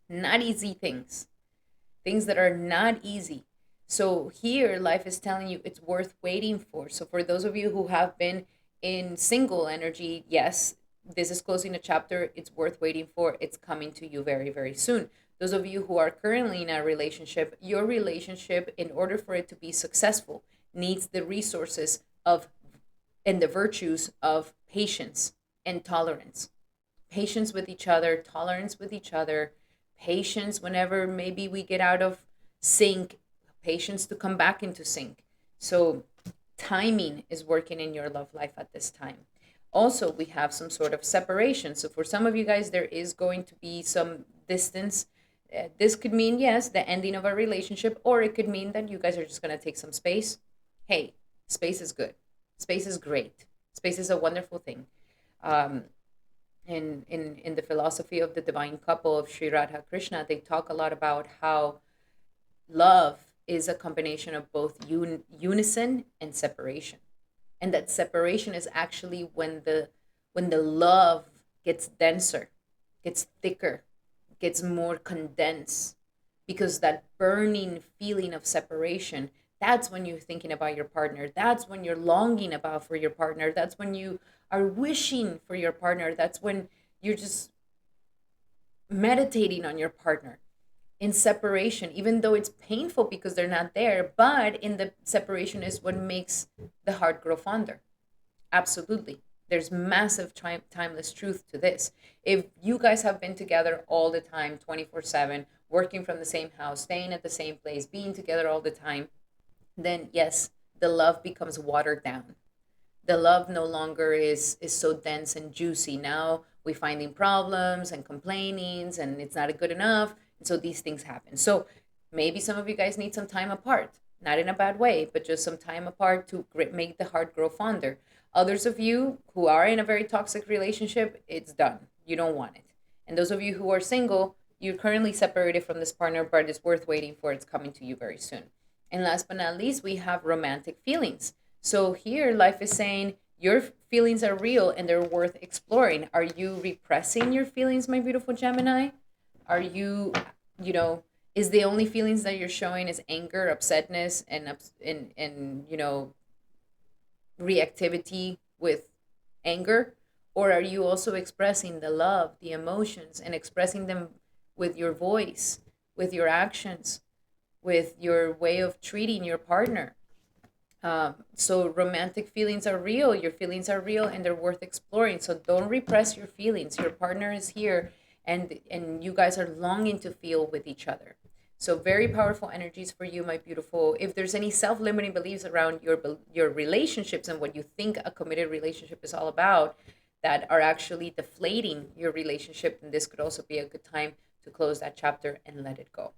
Not easy things. Things that are not easy. So here life is telling you it's worth waiting for. So for those of you who have been in single energy, yes, this is closing a chapter. It's worth waiting for. It's coming to you very, very soon. Those of you who are currently in a relationship, your relationship, in order for it to be successful, needs the resources of and the virtues of patience and tolerance. Patience with each other, tolerance with each other, patience whenever maybe we get out of sync, patience to come back into sync. So timing is working in your love life at this time. Also, we have some sort of separation. So for some of you guys, there is going to be some distance. This could mean, yes, the ending of a relationship, or it could mean that you guys are just going to take some space. Hey, space is good. Space is great. Space is a wonderful thing. Um, in the philosophy of the divine couple of Sri Radha Krishna, they talk a lot about how love is a combination of both unison and separation, and that separation is actually when the love gets denser, gets thicker, gets more condensed, because that burning feeling of separation, that's when you're thinking about your partner, that's when you're longing about for your partner, that's when you are wishing for your partner, that's when you're just meditating on your partner. In separation, even though it's painful because they're not there, but in the separation is what makes the heart grow fonder. Absolutely. There's massive timeless truth to this. If you guys have been together all the time, 24/7, working from the same house, staying at the same place, being together all the time, then yes, the love becomes watered down. The love no longer is so dense and juicy. Now we finding problems and complainings, and it's not good enough. And so these things happen. So maybe some of you guys need some time apart, not in a bad way, but just some time apart to make the heart grow fonder. Others of you who are in a very toxic relationship, it's done. You don't want it. And those of you who are single, you're currently separated from this partner, but it's worth waiting for. It's coming to you very soon. And last but not least, we have romantic feelings. So here, life is saying your feelings are real and they're worth exploring. Are you repressing your feelings, my beautiful Gemini? Are you, you know, is the only feelings that you're showing is anger, upsetness, and reactivity with anger? Or are you also expressing the love, the emotions, and expressing them with your voice, with your actions, with your way of treating your partner? So romantic feelings are real. Your feelings are real, and they're worth exploring. So don't repress your feelings. Your partner is here, and you guys are longing to feel with each other. So very powerful energies for you, my beautiful. If there's any self-limiting beliefs around your relationships and what you think a committed relationship is all about, that are actually deflating your relationship, then this could also be a good time to close that chapter and let it go.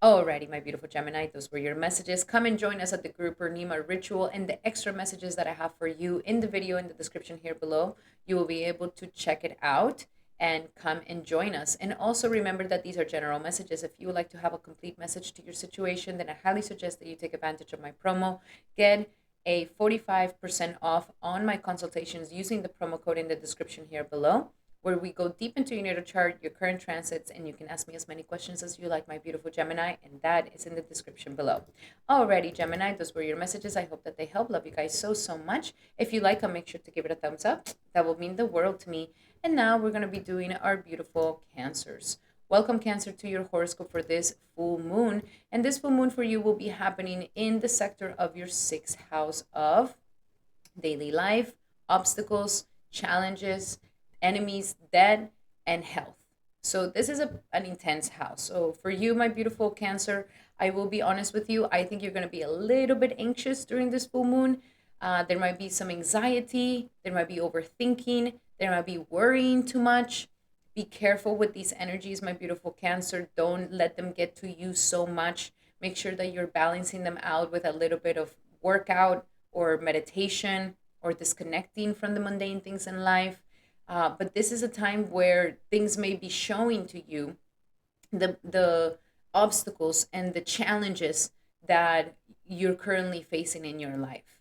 Alrighty, my beautiful Gemini, those were your messages. Come and join us at the Guru Purnima ritual and the extra messages that I have for you in the video in the description here below. You will be able to check it out and come and join us. And also remember that these are general messages. If you would like to have a complete message to your situation, then I highly suggest that you take advantage of my promo. Get a 45% off on my consultations using the promo code in the description here below, where we go deep into your natal chart, your current transits, and you can ask me as many questions as you like, my beautiful Gemini, and that is in the description below. Alrighty, Gemini, those were your messages. I hope that they help. Love you guys so, so much. If you like them, make sure to give it a thumbs up. That will mean the world to me. And now we're going to be doing our beautiful Cancers. Welcome, Cancer, to your horoscope for this full moon. And this full moon for you will be happening in the sector of your sixth house of daily life, obstacles, challenges, enemies, debt, and health. So this is an intense house. So for you, my beautiful Cancer, I will be honest with you. I think you're going to be a little bit anxious during this full moon. There might be some anxiety. There might be overthinking. There might be worrying too much. Be careful with these energies, my beautiful Cancer. Don't let them get to you so much. Make sure that you're balancing them out with a little bit of workout or meditation or disconnecting from the mundane things in life. But this is a time where things may be showing to you the obstacles and the challenges that you're currently facing in your life.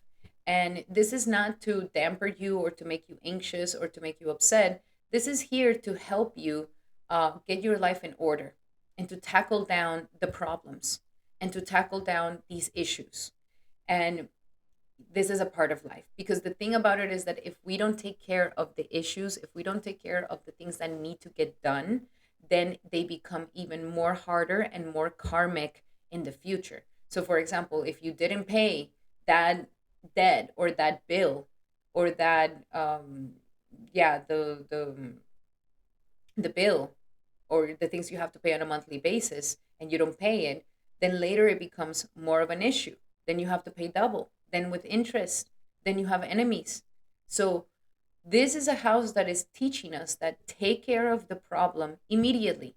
And this is not to damper you or to make you anxious or to make you upset. This is here to help you get your life in order and to tackle down the problems and to tackle down these issues. And this is a part of life, because the thing about it is that if we don't take care of the issues, if we don't take care of the things that need to get done, then they become even more harder and more karmic in the future. So for example, if you didn't pay that debt or that bill or that yeah the bill or the things you have to pay on a monthly basis and you don't pay it, then later it becomes more of an issue. Then you have to pay double. Then with interest, then you have enemies. So this is a house that is teaching us that take care of the problem immediately.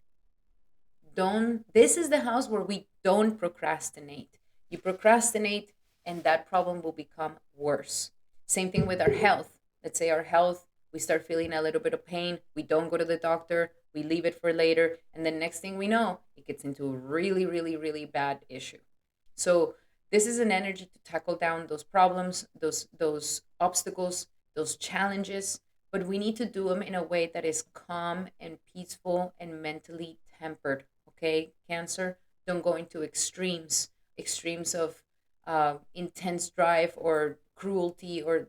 Don't This is the house where we don't procrastinate. You procrastinate and that problem will become worse. Same thing with our health. Let's say our health, we start feeling a little bit of pain, we don't go to the doctor, we leave it for later, and the next thing we know it gets into a really really really bad issue. So this is an energy to tackle down those problems, those obstacles, those challenges, but we need to do them in a way that is calm and peaceful and mentally tempered. Okay, Cancer, don't go into extremes of intense drive or cruelty, or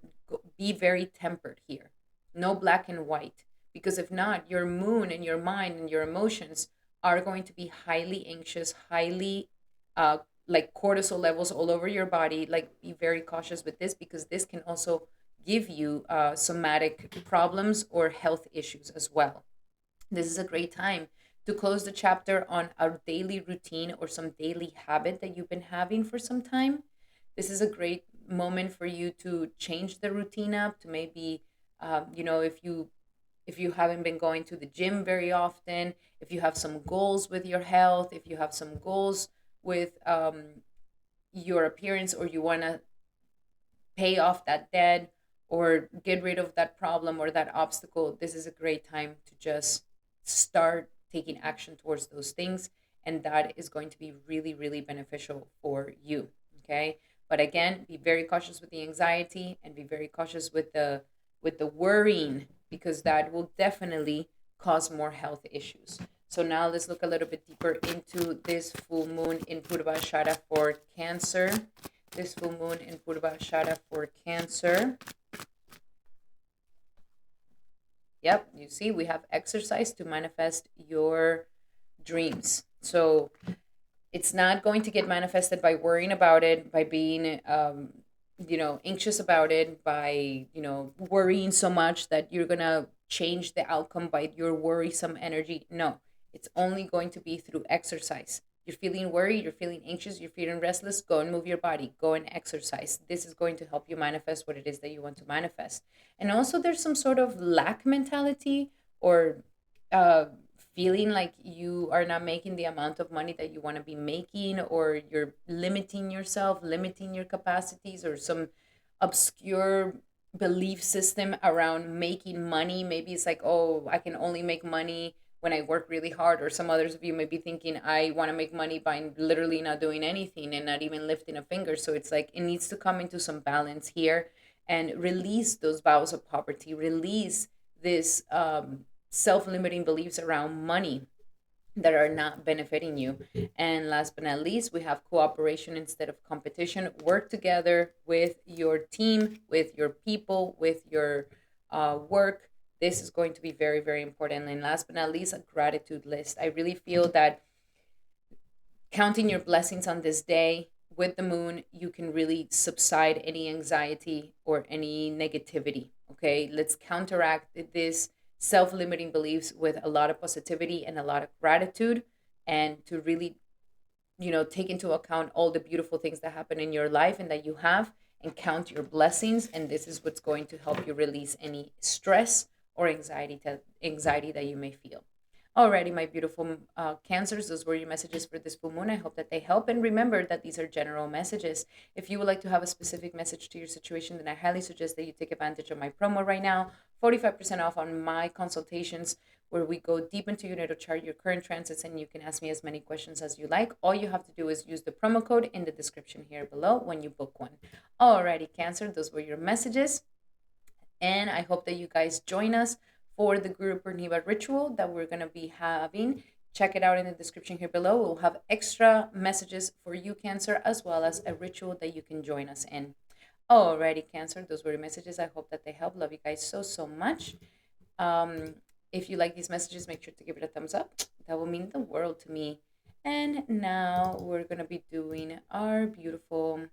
be very tempered here. No black and white, because if not, your moon and your mind and your emotions are going to be highly anxious, highly uh, like cortisol levels all over your body. Like, be very cautious with this because this can also give you somatic problems or health issues as well. This is a great time to close the chapter on our daily routine or some daily habit that you've been having for some time. This is a great moment for you to change the routine up, to maybe if you haven't been going to the gym very often, if you have some goals with your health, if you have some goals with your appearance, or you want to pay off that debt or get rid of that problem or that obstacle, this is a great time to just start taking action towards those things. And that is going to be really, really beneficial for you. Okay. But again, be very cautious with the anxiety and be very cautious with the worrying, because that will definitely cause more health issues. So now let's look a little bit deeper into this full moon in Purva Ashadha for Cancer. This full moon in Purva Ashadha for Cancer. Yep, you see, we have exercise to manifest your dreams. So it's not going to get manifested by worrying about it, by being, anxious about it, by, worrying so much that you're going to change the outcome by your worrisome energy. No, it's only going to be through exercise. You're feeling worried, you're feeling anxious, you're feeling restless, go and move your body, go and exercise. This is going to help you manifest what it is that you want to manifest. And also, there's some sort of lack mentality or uh, feeling like you are not making the amount of money that you want to be making, or you're limiting yourself, limiting your capacities, or some obscure belief system around making money. Maybe it's like, oh, I can only make money when I work really hard. Or some others of you may be thinking, I want to make money by literally not doing anything and not even lifting a finger. So it's like it needs to come into some balance here and release those vows of poverty, release this self-limiting beliefs around money that are not benefiting you. And last but not least, we have cooperation instead of competition. Work together with your team, with your people, with your work. This is going to be very, very important. And last but not least, a gratitude list. I really feel that counting your blessings on this day with the moon, you can really subside any anxiety or any negativity. Okay, let's counteract this self limiting beliefs with a lot of positivity and a lot of gratitude, and to really, take into account all the beautiful things that happen in your life and that you have, and count your blessings. And this is what's going to help you release any stress or anxiety that you may feel. Alrighty, my beautiful Cancers, those were your messages for this full moon. I hope that they help. And remember that these are general messages. If you would like to have a specific message to your situation, then I highly suggest that you take advantage of my promo right now. 45% off on my consultations, where we go deep into your natal chart, your current transits, and you can ask me as many questions as you like. All you have to do is use the promo code in the description here below when you book one. Alrighty, Cancer, those were your messages. And I hope that you guys join us for the Guru Purnima ritual that we're going to be having. Check it out in the description here below. We'll have extra messages for you, Cancer, as well as a ritual that you can join us in. Alrighty, Cancer, those were your messages. I hope that they help. Love you guys so, so much. If you like these messages, make sure to give it a thumbs up. That will mean the world to me. And now we're going to be doing our beautiful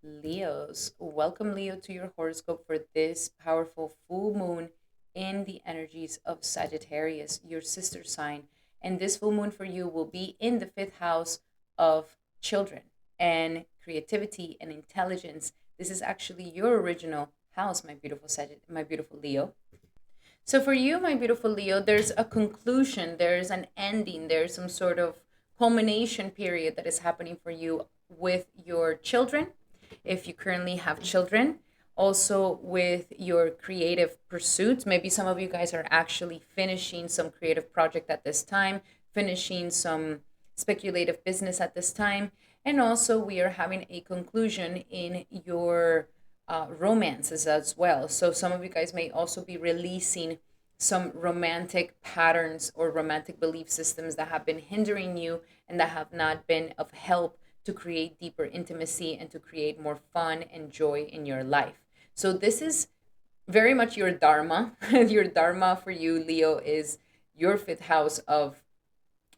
Leos. Welcome, Leo, to your horoscope for this powerful full moon in the energies of Sagittarius, your sister sign. And this full moon for you will be in the fifth house of children and creativity and intelligence. This is actually your original house, my beautiful my beautiful Leo. So for you, my beautiful Leo, there's a conclusion, there's an ending, there's some sort of culmination period that is happening for you with your children, if you currently have children, also with your creative pursuits. Maybe some of you guys are actually finishing some creative project at this time, finishing some speculative business at this time, and also we are having a conclusion in your romances as well. So some of you guys may also be releasing some romantic patterns or romantic belief systems that have been hindering you and that have not been of help to create deeper intimacy and to create more fun and joy in your life. So this is very much your dharma. Your dharma for you, Leo, is your fifth house of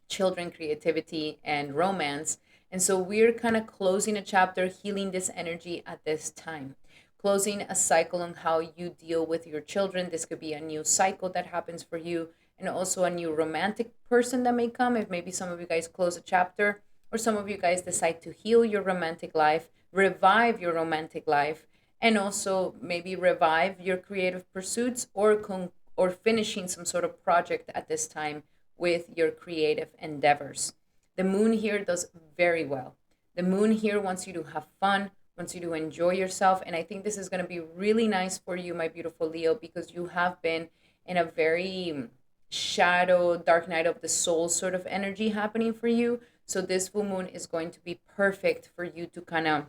children, creativity, and romance. And so we're kind of closing a chapter, healing this energy at this time, closing a cycle on how you deal with your children. This could be a new cycle that happens for you, and also a new romantic person that may come. If maybe some of you guys close a chapter, or some of you guys decide to heal your romantic life, revive your romantic life, and also maybe revive your creative pursuits, or finishing some sort of project at this time with your creative endeavors. The moon here does very well. The moon here wants you to have fun, wants you to enjoy yourself. And I think this is going to be really nice for you, my beautiful Leo, because you have been in a very shadow, dark night of the soul sort of energy happening for you. So this full moon is going to be perfect for you to kind of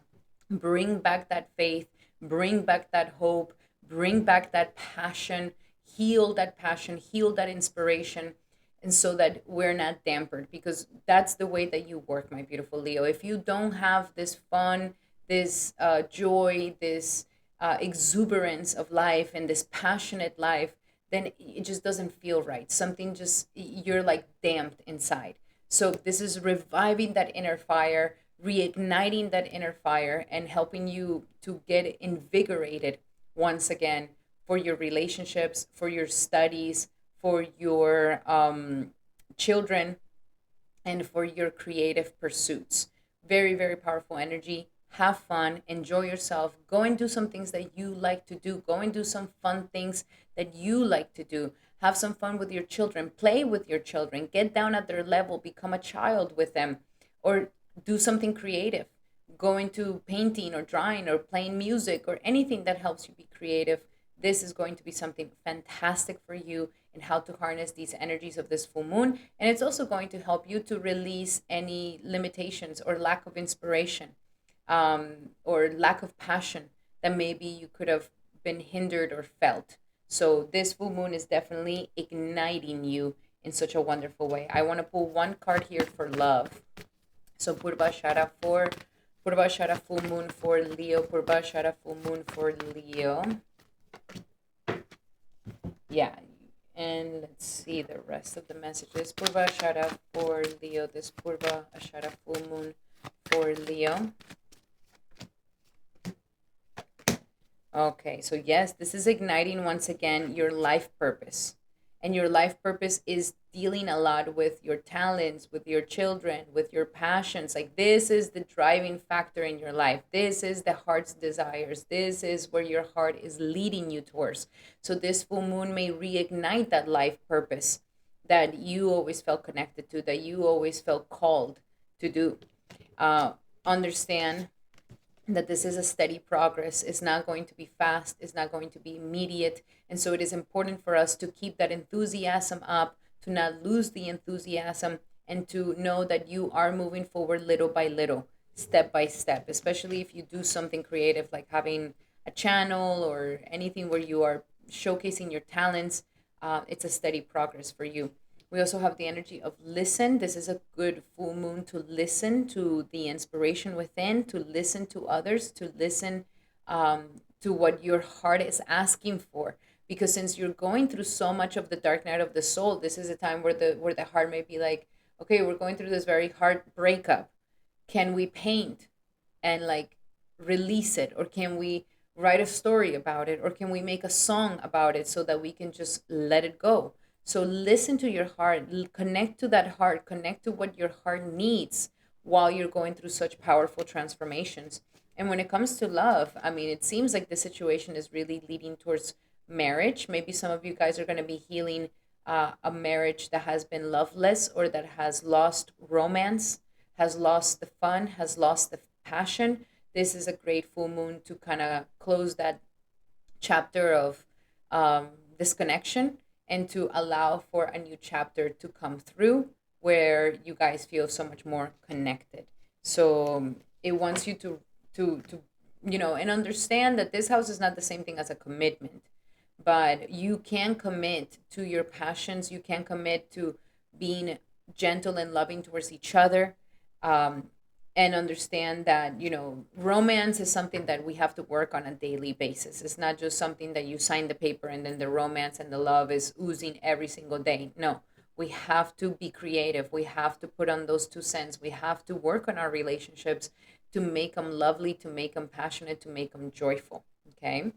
bring back that faith, bring back that hope, bring back that passion, heal that inspiration, and so that we're not dampened, because that's the way that you work, my beautiful Leo. If you don't have this fun, this joy, this exuberance of life and this passionate life, then it just doesn't feel right. Something just, you're like damped inside. So this is reviving that inner fire, reigniting that inner fire, and helping you to get invigorated once again for your relationships, for your studies, for your children, and for your creative pursuits. Very, very powerful energy. Have fun, enjoy yourself, go and do some things that you like to do, go and do some fun things that you like to do. Have some fun with your children, play with your children, get down at their level, become a child with them, or do something creative. Go into painting or drawing or playing music or anything that helps you be creative. This is going to be something fantastic for you in how to harness these energies of this full moon. And it's also going to help you to release any limitations or lack of inspiration, or lack of passion that maybe you could have been hindered or felt. So this full moon is definitely igniting you in such a wonderful way. I want to pull one card here for love. So Purva Ashadha full moon for Leo. Purva Ashadha full moon for Leo. Yeah. And let's see the rest of the messages. Purva Ashadha for Leo. This Purva Ashadha full moon for Leo. Okay, so yes, this is igniting once again your life purpose. And your life purpose is dealing a lot with your talents, with your children, with your passions. Like, this is the driving factor in your life. This is the heart's desires. This is where your heart is leading you towards. So this full moon may reignite that life purpose that you always felt connected to, that you always felt called to do. Understand that this is a steady progress. It's not going to be fast, it's not going to be immediate. And so it is important for us to keep that enthusiasm up, to not lose the enthusiasm, and to know that you are moving forward little by little, step by step, especially if you do something creative like having a channel or anything where you are showcasing your talents. It's a steady progress for you. We also have the energy of listen. This is a good full moon to listen to the inspiration within, to listen to others, to listen to what your heart is asking for. Because since you're going through so much of the dark night of the soul, this is a time where the heart may be like, okay, we're going through this very hard breakup. Can we paint and like release it, or can we write a story about it, or can we make a song about it so that we can just let it go? So listen to your heart, connect to that heart, connect to what your heart needs while you're going through such powerful transformations. And when it comes to love, I mean, it seems like the situation is really leading towards marriage. Maybe some of you guys are going to be healing a marriage that has been loveless, or that has lost romance, has lost the fun, has lost the passion. This is a great full moon to kind of close that chapter of disconnection, and to allow for a new chapter to come through where you guys feel so much more connected. So it wants you to and understand that this house is not the same thing as a commitment, but you can commit to your passions, you can commit to being gentle and loving towards each other. um, and understand that romance is something that we have to work on a daily basis. It's not just something that you sign the paper and then the romance and the love is oozing every single day. No, we have to be creative, we have to put on those 2 cents, we have to work on our relationships to make them lovely, to make them passionate, to make them joyful. Okay.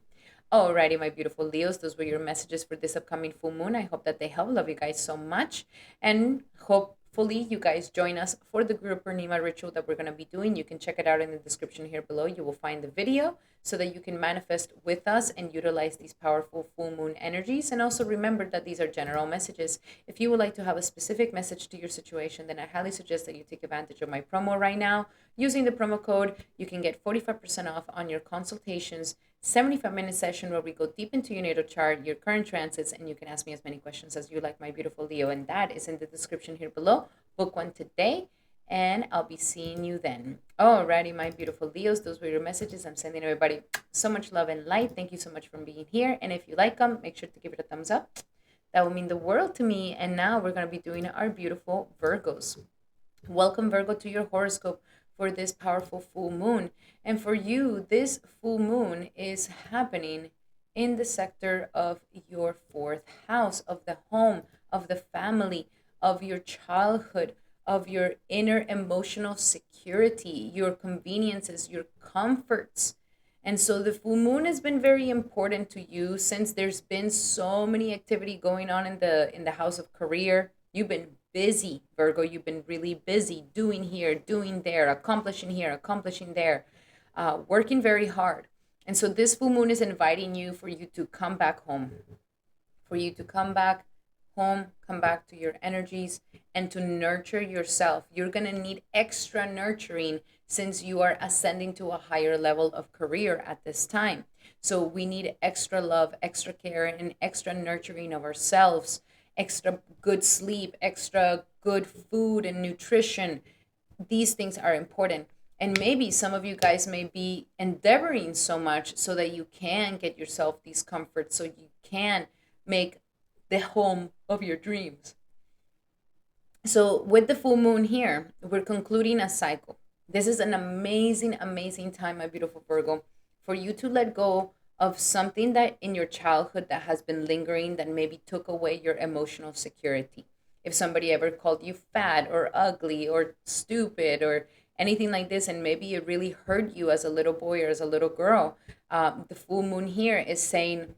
Alrighty, my beautiful Leos, those were your messages for this upcoming full moon. I hope that they help. Love you guys so much. And hopefully you guys join us for the Guru Purnima ritual that we're going to be doing. You can check it out in the description here below. You will find the video so that you can manifest with us and utilize these powerful full moon energies. And also remember that these are general messages. If you would like to have a specific message to your situation, then I highly suggest that you take advantage of my promo right now. Using the promo code, you can get 45% off on your consultations, 75-minute session where we go deep into your natal chart, your current transits, and you can ask me as many questions as you like, my beautiful Leo. And that is in the description here below. Book one today, and I'll be seeing you then. Alrighty, my beautiful Leos, those were your messages. I'm sending everybody so much love and light. Thank you so much for being here. And if you like them, make sure to give it a thumbs up. That will mean the world to me. And now we're going to be doing our beautiful Virgos. Welcome, Virgo, to your horoscope for this powerful full moon. And for you, this full moon is happening in the sector of your fourth house, of the home, of the family, of your childhood, of your inner emotional security, your conveniences, your comforts. And so the full moon has been very important to you since there's been so many activity going on in the house of career. You've been busy, Virgo. You've been really busy doing here, doing there, accomplishing here, accomplishing there, working very hard. And so this full moon is inviting you for you to come back home, for you to come back home, come back to your energies, and to nurture yourself. You're going to need extra nurturing since you are ascending to a higher level of career at this time. So we need extra love, extra care, and extra nurturing of ourselves, extra good sleep, extra good food and nutrition. These things are important. And maybe some of you guys may be endeavoring so much so that you can get yourself these comforts, so you can make the home of your dreams. So, with the full moon here, we're concluding a cycle. This is an amazing, amazing time, my beautiful Virgo, for you to let go of something that in your childhood that has been lingering, that maybe took away your emotional security. If somebody ever called you fat or ugly or stupid or anything like this, and maybe it really hurt you as a little boy or as a little girl, the full moon here is saying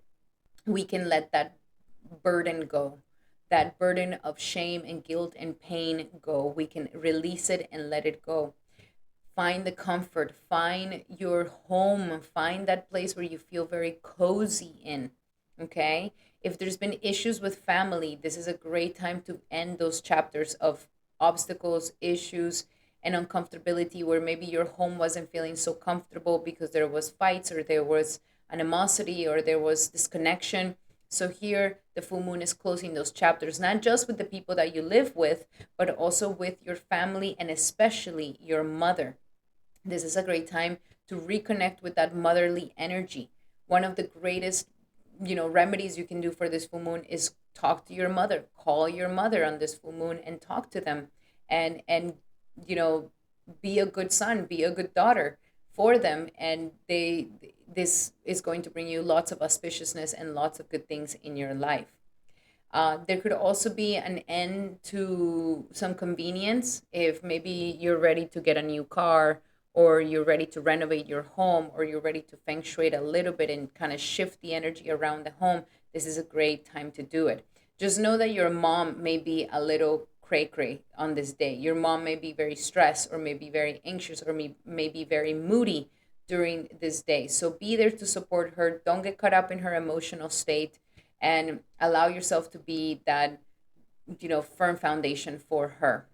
we can let that burden go, that burden of shame and guilt and pain go. We can release it and let it go. Find the comfort, find your home, find that place where you feel very cozy in. Okay. If there's been issues with family, this is a great time to end those chapters of obstacles, issues, and uncomfortability, where maybe your home wasn't feeling so comfortable because there was fights, or there was animosity, or there was disconnection. So here, the full moon is closing those chapters, not just with the people that you live with, but also with your family, and especially your mother. This is a great time to reconnect with that motherly energy. One of the greatest, remedies you can do for this full moon is talk to your mother. Call your mother on this full moon and talk to them, and you know, be a good son, be a good daughter for them, and this is going to bring you lots of auspiciousness and lots of good things in your life. There could also be an end to some convenience if maybe you're ready to get a new car, or you're ready to renovate your home, or you're ready to feng shui it a little bit and kind of shift the energy around the home, this is a great time to do it. Just know that your mom may be a little cray cray on this day. Your mom may be very stressed, or may be very anxious, or may be very moody during this day. So be there to support her. Don't get caught up in her emotional state, and allow yourself to be that, firm foundation for her.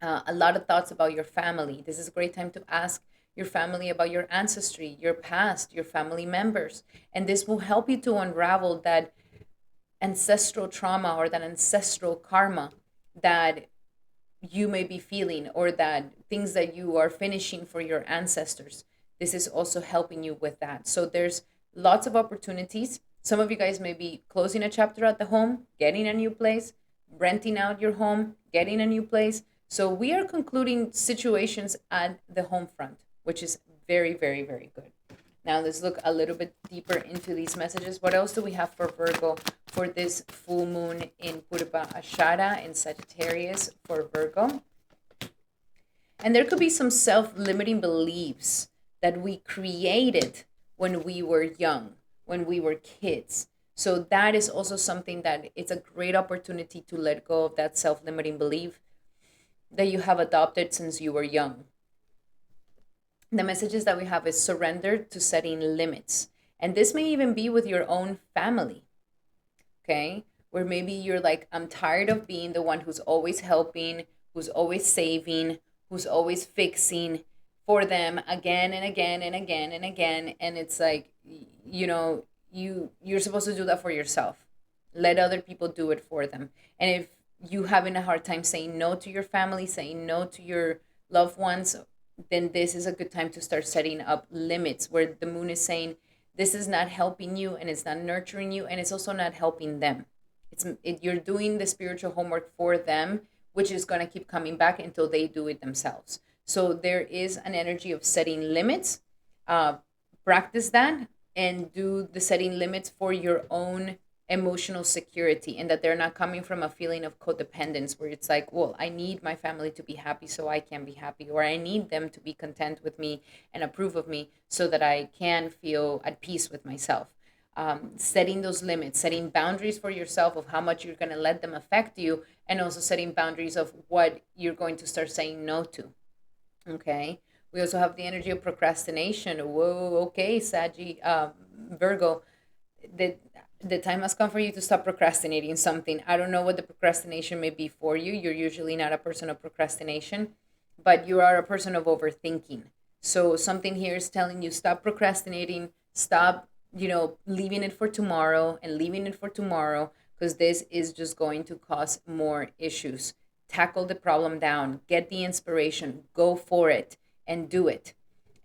A lot of thoughts about your family. This is a great time to ask your family about your ancestry, your past, your family members. And this will help you to unravel that ancestral trauma or that ancestral karma that you may be feeling, or that things that you are finishing for your ancestors. This is also helping you with that. So there's lots of opportunities. Some of you guys may be closing a chapter at the home, getting a new place, renting out your home, getting a new place. So we are concluding situations at the home front, which is very, very, very good. Now let's look a little bit deeper into these messages. What else do we have for Virgo for this full moon in Purva Ashadha in Sagittarius for Virgo? And there could be some self-limiting beliefs that we created when we were young, when we were kids. So that is also something that it's a great opportunity to let go of that self-limiting belief that you have adopted since you were young. The messages that we have is surrender to setting limits. And this may even be with your own family, okay? Where maybe you're like, I'm tired of being the one who's always helping, who's always saving, who's always fixing for them again and again and again and again. And it's like, you're supposed to do that for yourself. Let other people do it for them. And if you having a hard time saying no to your family, saying no to your loved ones, then this is a good time to start setting up limits, where the moon is saying this is not helping you, and it's not nurturing you, and it's also not helping them. You're doing the spiritual homework for them, which is going to keep coming back until they do it themselves. So there is an energy of setting limits. Practice that, and do the setting limits for your own emotional security, and that they're not coming from a feeling of codependence, where it's like, well, I need my family to be happy so I can be happy, or I need them to be content with me and approve of me so that I can feel at peace with myself. Setting those limits, setting boundaries for yourself of how much you're going to let them affect you, and also setting boundaries of what you're going to start saying no to. Okay. We also have the energy of procrastination. Whoa, okay, Virgo, the time has come for you to stop procrastinating something. I don't know what the procrastination may be for you. You're usually not a person of procrastination, but you are a person of overthinking. So something here is telling you, stop procrastinating, stop, leaving it for tomorrow and leaving it for tomorrow, because this is just going to cause more issues. Tackle the problem down, get the inspiration, go for it and do it.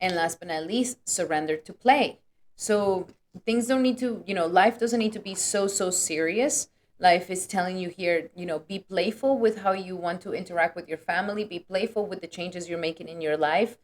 And last but not least, surrender to play. So things don't need to, life doesn't need to be so serious. Life is telling you here, be playful with how you want to interact with your family, be playful with the changes you're making in your life.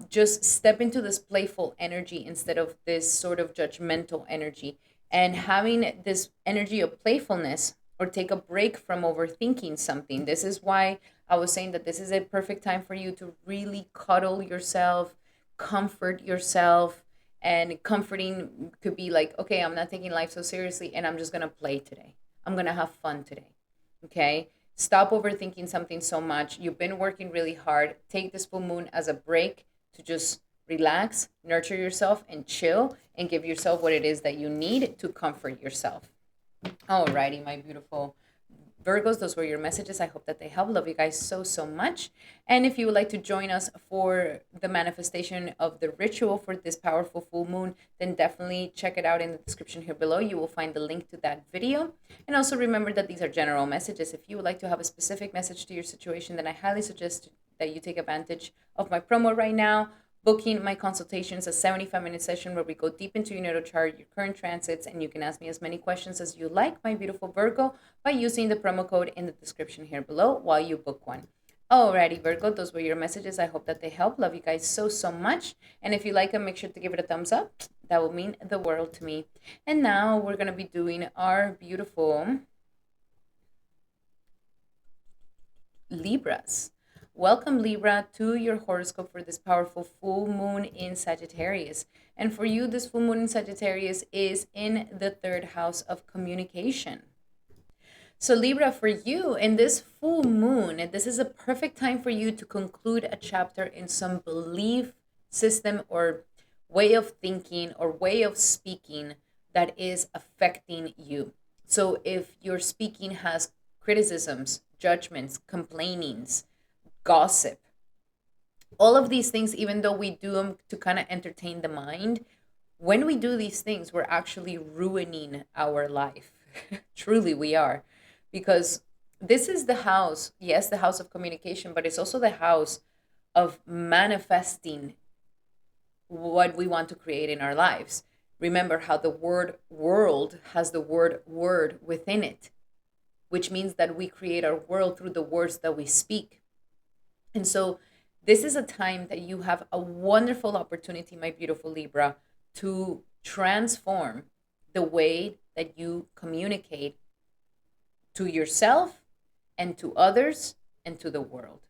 Just step into this playful energy instead of this sort of judgmental energy, and having this energy of playfulness, or take a break from overthinking something. This is why I was saying that this is a perfect time for you to really cuddle yourself, comfort yourself. And comforting could be like, okay, I'm not taking life so seriously, and I'm just going to play today. I'm going to have fun today. Okay? Stop overthinking something so much. You've been working really hard. Take this full moon as a break to just relax, nurture yourself, and chill, and give yourself what it is that you need to comfort yourself. Alrighty, my beautiful Virgos, those were your messages. I hope that they help. Love you guys so much. And if you would like to join us for the manifestation of the ritual for this powerful full moon, then definitely check it out in the description here below. You will find the link to that video. And also remember that these are general messages. If you would like to have a specific message to your situation, then I highly suggest that you take advantage of my promo right now. Booking my consultations, a 75-minute session where we go deep into your natal chart, your current transits, and you can ask me as many questions as you like, my beautiful Virgo, by using the promo code in the description here below while you book one. Alrighty, Virgo, those were your messages. I hope that they help. Love you guys so much. And if you like them, make sure to give it a thumbs up. That will mean the world to me. And now we're going to be doing our beautiful Libras. Welcome, Libra, to your horoscope for this powerful full moon in Sagittarius. And for you, this full moon in Sagittarius is in the third house of communication. So, Libra, for you, in this full moon, this is a perfect time for you to conclude a chapter in some belief system or way of thinking or way of speaking that is affecting you. So, if your speaking has criticisms, judgments, complainings, gossip, all of these things, even though we do them to kind of entertain the mind, when we do these things, we're actually ruining our life. Truly, we are. Because this is the house, yes, the house of communication, but it's also the house of manifesting what we want to create in our lives. Remember how the word world has the word word within it, which means that we create our world through the words that we speak. And so this is a time that you have a wonderful opportunity, my beautiful Libra, to transform the way that you communicate to yourself and to others and to the world.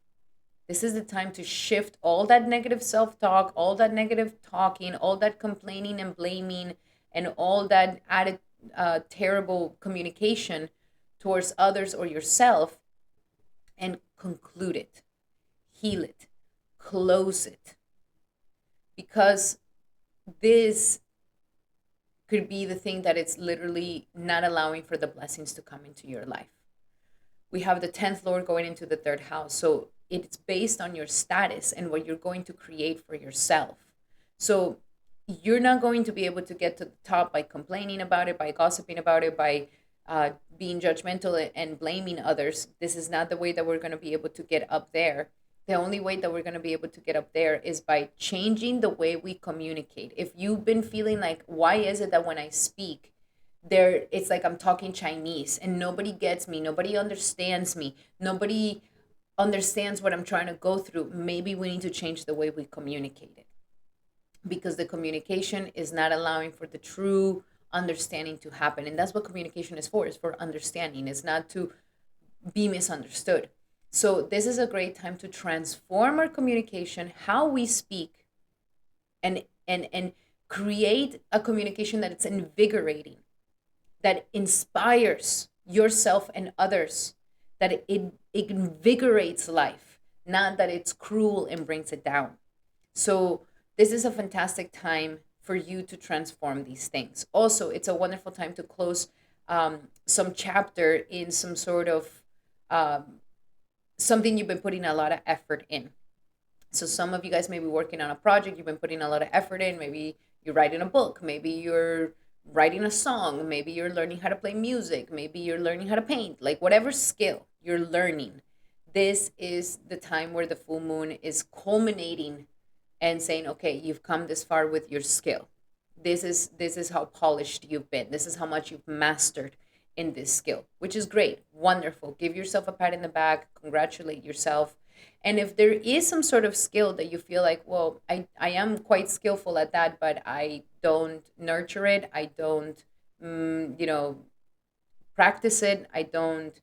This is the time to shift all that negative self talk, all that negative talking, all that complaining and blaming, and all that added terrible communication towards others or yourself, and conclude it, heal it, close it. Because this could be the thing that it's literally not allowing for the blessings to come into your life. We have the 10th Lord going into the third house. So it's based on your status and what you're going to create for yourself. So you're not going to be able to get to the top by complaining about it, by gossiping about it, by being judgmental and blaming others. This is not the way that we're going to be able to get up there. The only way that we're going to be able to get up there is by changing the way we communicate. If you've been feeling like, why is it that when I speak, it's like I'm talking Chinese and nobody gets me, nobody understands me, nobody understands what I'm trying to go through, maybe we need to change the way we communicate it. Because the communication is not allowing for the true understanding to happen. And that's what communication is for understanding. It's not to be misunderstood. So this is a great time to transform our communication, how we speak, and create a communication that it's invigorating, that inspires yourself and others, that it invigorates life, not that it's cruel and brings it down. So this is a fantastic time for you to transform these things. Also, it's a wonderful time to close some chapter in some sort of something you've been putting a lot of effort in. So some of you guys may be working on a project you've been putting a lot of effort in. Maybe you're writing a book. Maybe you're writing a song. Maybe you're learning how to play music. Maybe you're learning how to paint. Like whatever skill you're learning, this is the time where the full moon is culminating and saying, okay, you've come this far with your skill. This is how polished you've been. This is how much you've mastered in this skill, which is great. Wonderful. Give yourself a pat in the back, congratulate yourself. And if there is some sort of skill that you feel like, well, I am quite skillful at that, but I don't nurture it, I don't practice it, I don't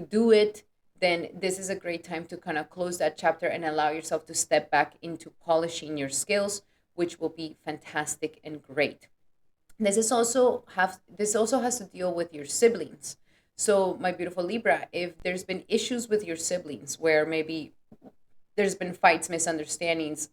do it, then this is a great time to kind of close that chapter and allow yourself to step back into polishing your skills, which will be fantastic and great. This also has to deal with your siblings. So, my beautiful Libra, if there's been issues with your siblings where maybe there's been fights, misunderstandings,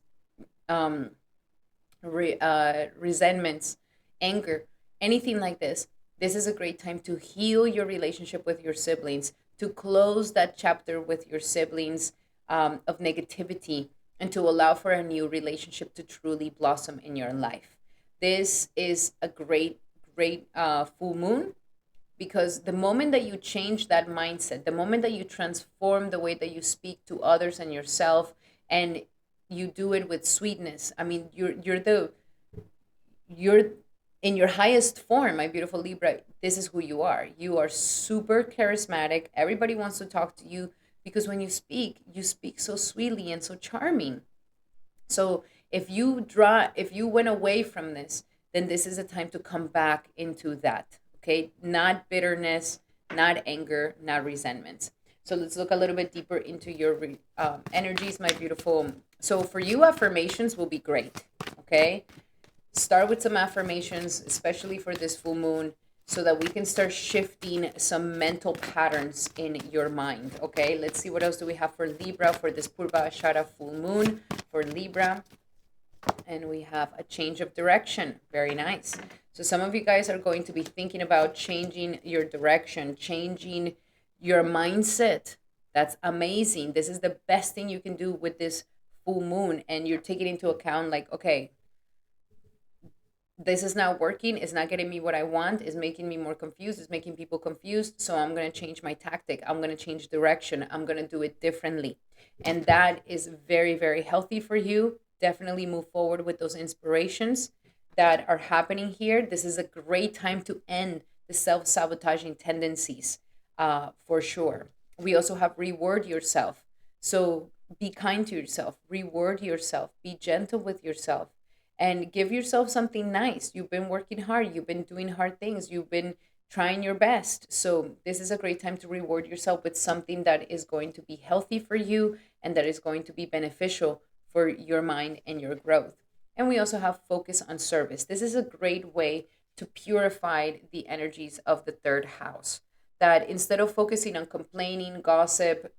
resentments, anger, anything like this is a great time to heal your relationship with your siblings, to close that chapter with your siblings of negativity, and to allow for a new relationship to truly blossom in your life. This is a great, great full moon, because the moment that you change that mindset, the moment that you transform the way that you speak to others and yourself, and you do it with sweetness, I mean, you're in your highest form, my beautiful Libra. This is who you are. You are super charismatic. Everybody wants to talk to you because when you speak so sweetly and so charming. So if you went away from this, then this is a time to come back into that. Okay, not bitterness, not anger, not resentments. So let's look a little bit deeper into your energies, my beautiful. So for you, affirmations will be great. Okay, start with some affirmations, especially for this full moon, so that we can start shifting some mental patterns in your mind. Okay, let's see what else do we have for Libra for this Purva Ashadha full moon for Libra. And we have a change of direction. Very nice. So some of you guys are going to be thinking about changing your direction, changing your mindset. That's amazing. This is the best thing you can do with this full moon. And you're taking into account, like, okay, this is not working, it's not getting me what I want, it's making me more confused, it's making people confused. So I'm going to change my tactic, I'm going to change direction, I'm going to do it differently. And that is very, very healthy for you. Definitely move forward with those inspirations that are happening here. This is a great time to end the self-sabotaging tendencies, for sure. We also have reward yourself. So be kind to yourself, reward yourself, be gentle with yourself, and give yourself something nice. You've been working hard, you've been doing hard things, you've been trying your best. So, this is a great time to reward yourself with something that is going to be healthy for you and that is going to be beneficial for your mind and your growth. And we also have focus on service. This is a great way to purify the energies of the third house. That instead of focusing on complaining, gossip,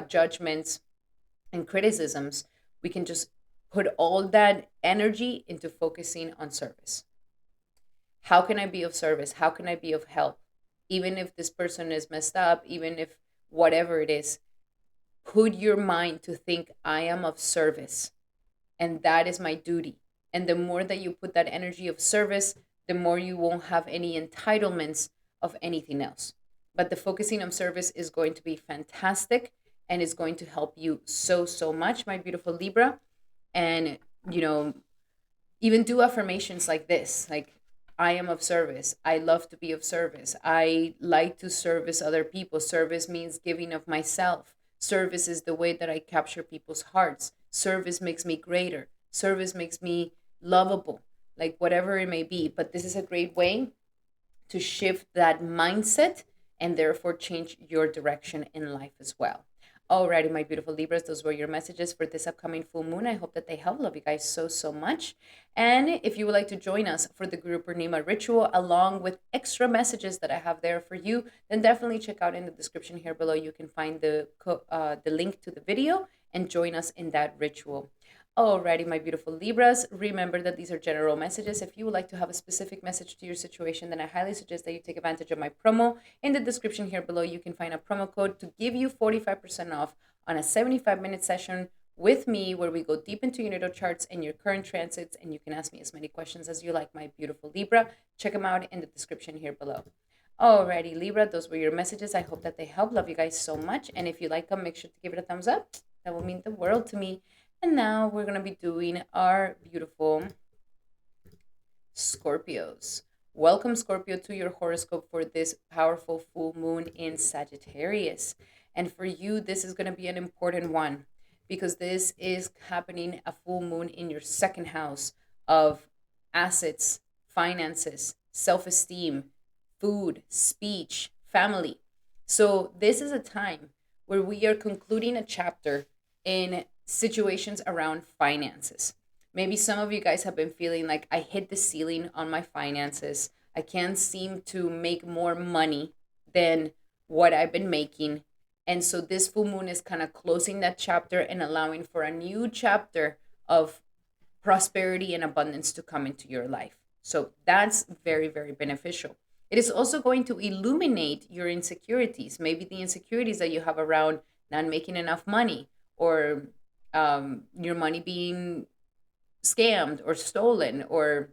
judgments, and criticisms, we can just put all that energy into focusing on service. How can I be of service? How can I be of help? Even if this person is messed up, even if whatever it is, put your mind to think, I am of service and that is my duty. And the more that you put that energy of service, the more you won't have any entitlements of anything else. But the focusing on service is going to be fantastic and is going to help you so, so much, my beautiful Libra. And, you know, even do affirmations like this, like, I am of service, I love to be of service, I like to service other people. Service means giving of myself. Service is the way that I capture people's hearts. Service makes me greater. Service makes me lovable, like whatever it may be. But this is a great way to shift that mindset and therefore change your direction in life as well. Alrighty, my beautiful Libras, those were your messages for this upcoming full moon. I hope that they help. Love you guys so, so much. And if you would like to join us for the Guru Purnima ritual, along with extra messages that I have there for you, then definitely check out in the description here below. You can find the link to the video and join us in that ritual. Alrighty, my beautiful Libras, remember that these are general messages. If you would like to have a specific message to your situation, then I highly suggest that you take advantage of my promo. In the description here below, you can find a promo code to give you 45% off on a 75-minute session with me where we go deep into your natal charts and your current transits, and you can ask me as many questions as you like, my beautiful Libra. Check them out in the description here below. Alrighty, Libra, those were your messages. I hope that they help. Love you guys so much. And if you like them, make sure to give it a thumbs up. That will mean the world to me. And now we're going to be doing our beautiful Scorpios. Welcome, Scorpio, to your horoscope for this powerful full moon in Sagittarius. And for you, this is going to be an important one because this is happening a full moon in your second house of assets, finances, self-esteem, food, speech, family. So this is a time where we are concluding a chapter in situations around finances. Maybe some of you guys have been feeling like I hit the ceiling on my finances. I can't seem to make more money than what I've been making. And so this full moon is kind of closing that chapter and allowing for a new chapter of prosperity and abundance to come into your life. So that's very, very beneficial. It is also going to illuminate your insecurities, maybe the insecurities that you have around not making enough money or your money being scammed or stolen or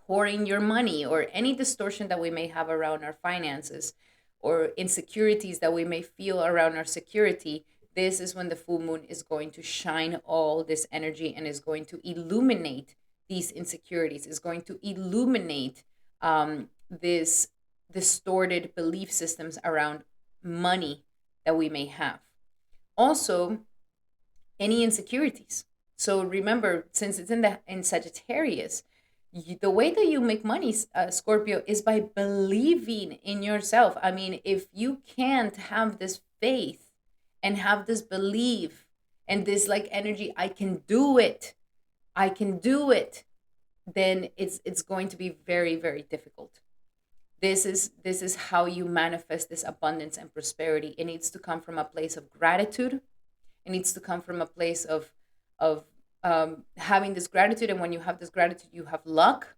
hoarding your money or any distortion that we may have around our finances or insecurities that we may feel around our security. This is when the full moon is going to shine all this energy and is going to illuminate these insecurities, is going to illuminate this distorted belief systems around money that we may have. Also, any insecurities. So remember, since it's in Sagittarius, the way that you make money, Scorpio, is by believing in yourself. I mean, if you can't have this faith and have this belief and this like energy, I can do it, I can do it, then it's going to be very, very difficult. This is how you manifest this abundance and prosperity. It needs to come from a place of gratitude. It needs to come from a place of having this gratitude, and when you have this gratitude, you have luck,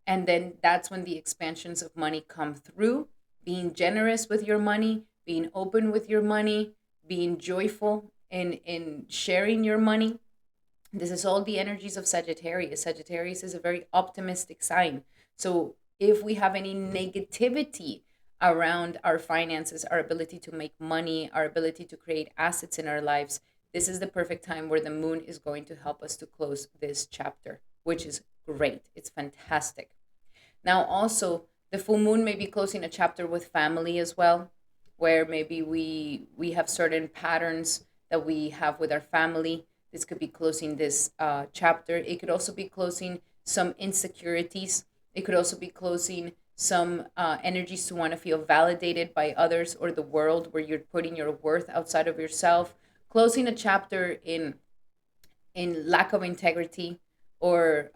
and then that's when the expansions of money come through. Being generous with your money, being open with your money, being joyful in sharing your money. This is all the energies of Sagittarius. Sagittarius is a very optimistic sign. So if we have any negativity around our finances, our ability to make money, our ability to create assets in our lives, this is the perfect time where the moon is going to help us to close this chapter, which is great. It's fantastic. Now, also, the full moon may be closing a chapter with family as well, where maybe we have certain patterns that we have with our family. This could be closing this chapter. It could also be closing some insecurities. It could also be closing some energies to want to feel validated by others or the world, where you're putting your worth outside of yourself. Closing a chapter in lack of integrity, or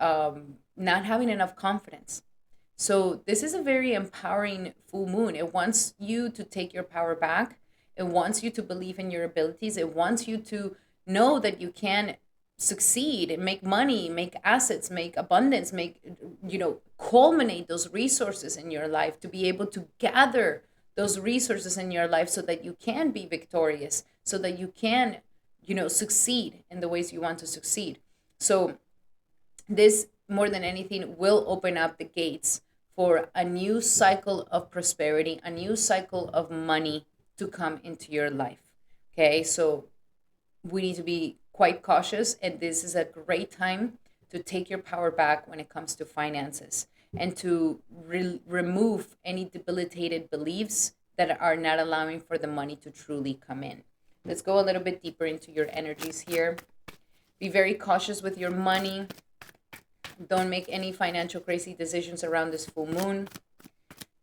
not having enough confidence. So this is a very empowering full moon. It wants you to take your power back. It wants you to believe in your abilities. It wants you to know that you can succeed and make money, make assets, make abundance, make, culminate those resources in your life, to be able to gather those resources in your life so that you can be victorious, so that you can, succeed in the ways you want to succeed. So this, more than anything, will open up the gates for a new cycle of prosperity, a new cycle of money to come into your life. Okay, so we need to be quite cautious, and this is a great time to take your power back when it comes to finances, and to remove any debilitated beliefs that are not allowing for the money to truly come in. Let's go a little bit deeper into your energies here. Be very cautious with your money. Don't make any financial crazy decisions around this full moon.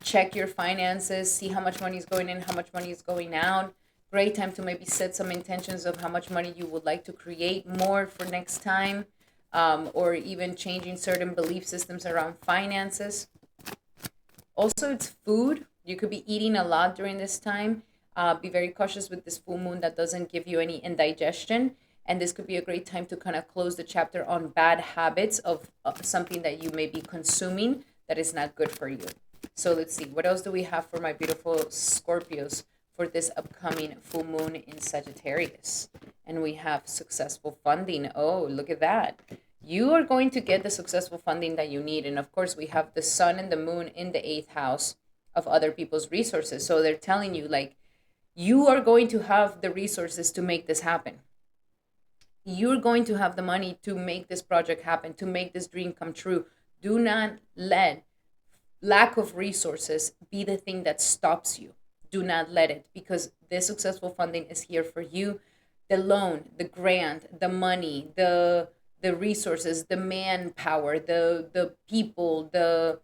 Check your finances, see how much money is going in, how much money is going out. Great time to maybe set some intentions of how much money you would like to create more for next time, or even changing certain belief systems around finances. Also, it's food. You could be eating a lot during this time. Be very cautious with this full moon that doesn't give you any indigestion. And this could be a great time to kind of close the chapter on bad habits of something that you may be consuming that is not good for you. So let's see, what else do we have for my beautiful Scorpios for this upcoming full moon in Sagittarius? And we have successful funding. Oh, look at that. You are going to get the successful funding that you need. And of course, we have the sun and the moon in the 8th house of other people's resources. So they're telling you, like, you are going to have the resources to make this happen. You're going to have the money to make this project happen, to make this dream come true. Do not let lack of resources be the thing that stops you. Do not let it, because this successful funding is here for you. The loan, the grant, the money, the resources, the manpower, the people, the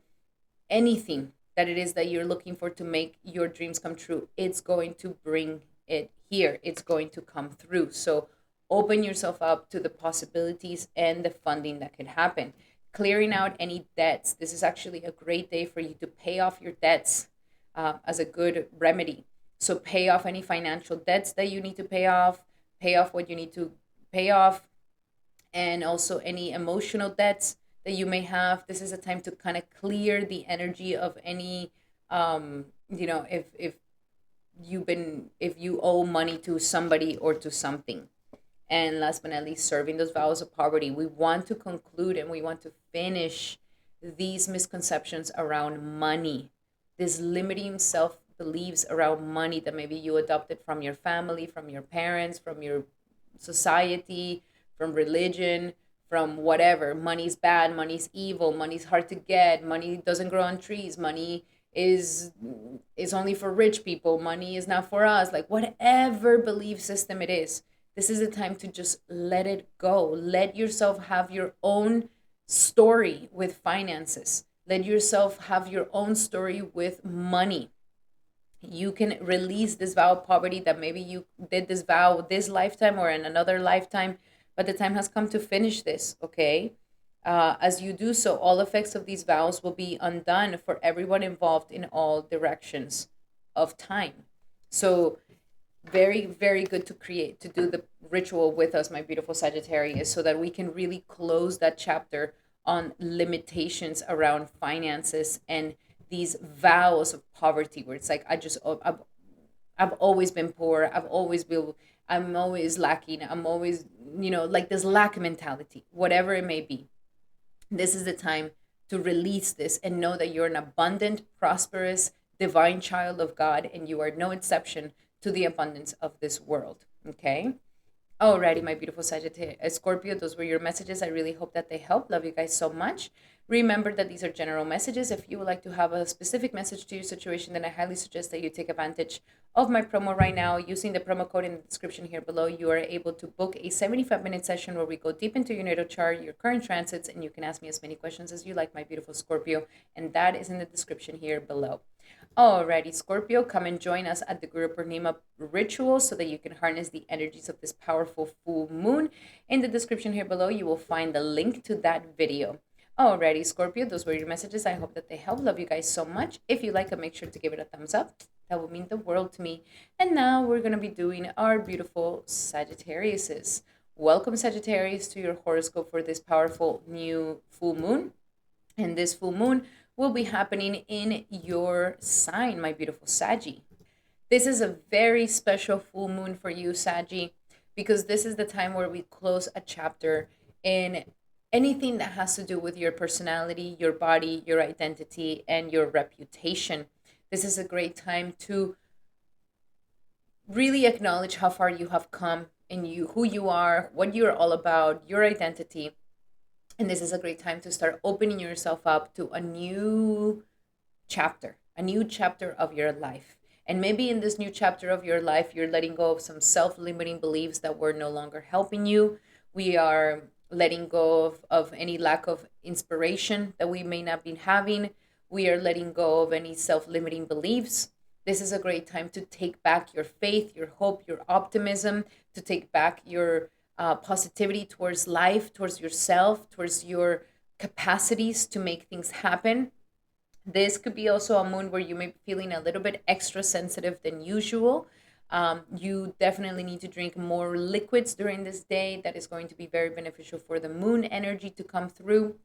anything that it is that you're looking for to make your dreams come true, it's going to bring it here. It's going to come through. So open yourself up to the possibilities and the funding that could happen. Clearing out any debts. This is actually a great day for you to pay off your debts as a good remedy. So pay off any financial debts that you need to pay off what you need to pay off, and also any emotional debts that you may have. This is a time to kind of clear the energy of any, if you owe money to somebody or to something. And last but not least, serving those vows of poverty. We want to conclude and we want to finish these misconceptions around money, this limiting self beliefs around money that maybe you adopted from your family, from your parents, from your society, from religion, from whatever. Money's bad, money's evil, money's hard to get, money doesn't grow on trees, money is only for rich people, money is not for us. Like, whatever belief system it is, this is a time to just let it go. Let yourself have your own story with finances. Let yourself have your own story with money. You can release this vow of poverty that maybe you did this vow this lifetime or in another lifetime, but the time has come to finish this, okay? As you do so, all effects of these vows will be undone for everyone involved in all directions of time. So, very, very good to create, to do the ritual with us, my beautiful Sagittarius, so that we can really close that chapter on limitations around finances and these vows of poverty, where it's like, I've always been poor. I'm always lacking. I'm always, like this lack mentality, whatever it may be. This is the time to release this and know that you're an abundant, prosperous, divine child of God, and you are no exception to the abundance of this world. Okay? Alrighty, my beautiful Sagittarius, Scorpio, those were your messages. I really hope that they help. Love you guys so much. Remember that these are general messages. If you would like to have a specific message to your situation, then I highly suggest that you take advantage of my promo right now. Using the promo code in the description here below, you are able to book a 75-minute session where we go deep into your natal chart, your current transits, and you can ask me as many questions as you like, my beautiful Scorpio. And that is in the description here below. Alrighty, Scorpio, come and join us at the Guru Purnima ritual so that you can harness the energies of this powerful full moon. In the description here below, you will find the link to that video. Alrighty, Scorpio, those were your messages. I hope that they help. Love you guys so much. If you like it, make sure to give it a thumbs up. That would mean the world to me. And now we're going to be doing our beautiful Sagittariuses. Welcome, Sagittarius, to your horoscope for this powerful new full moon. And this full moon will be happening in your sign, my beautiful Saggy. This is a very special full moon for you, Saggy, because this is the time where we close a chapter in anything that has to do with your personality, your body, your identity, and your reputation. This is a great time to really acknowledge how far you have come and who you are, what you're all about, your identity. And this is a great time to start opening yourself up to a new chapter of your life. And maybe in this new chapter of your life, you're letting go of some self limiting beliefs that were no longer helping you. We are letting go of any lack of inspiration that we may not be having. We are letting go of any self limiting beliefs. This is a great time to take back your faith, your hope, your optimism, to take back your positivity towards life, towards yourself, towards your capacities to make things happen. This could be also a moon where you may be feeling a little bit extra sensitive than usual. You definitely need to drink more liquids during this day. That is going to be very beneficial for the moon energy to come through.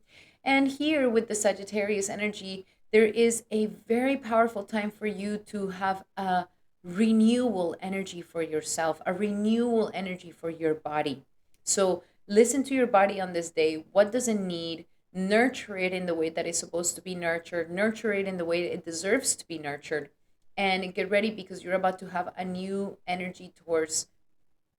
And here with the Sagittarius energy, there is a very powerful time for you to have a renewal energy for yourself, a renewal energy for your body. So listen to your body on this day. What does it need? Nurture it in the way that it's supposed to be nurtured, nurture it in the way it deserves to be nurtured, and get ready because you're about to have a new energy towards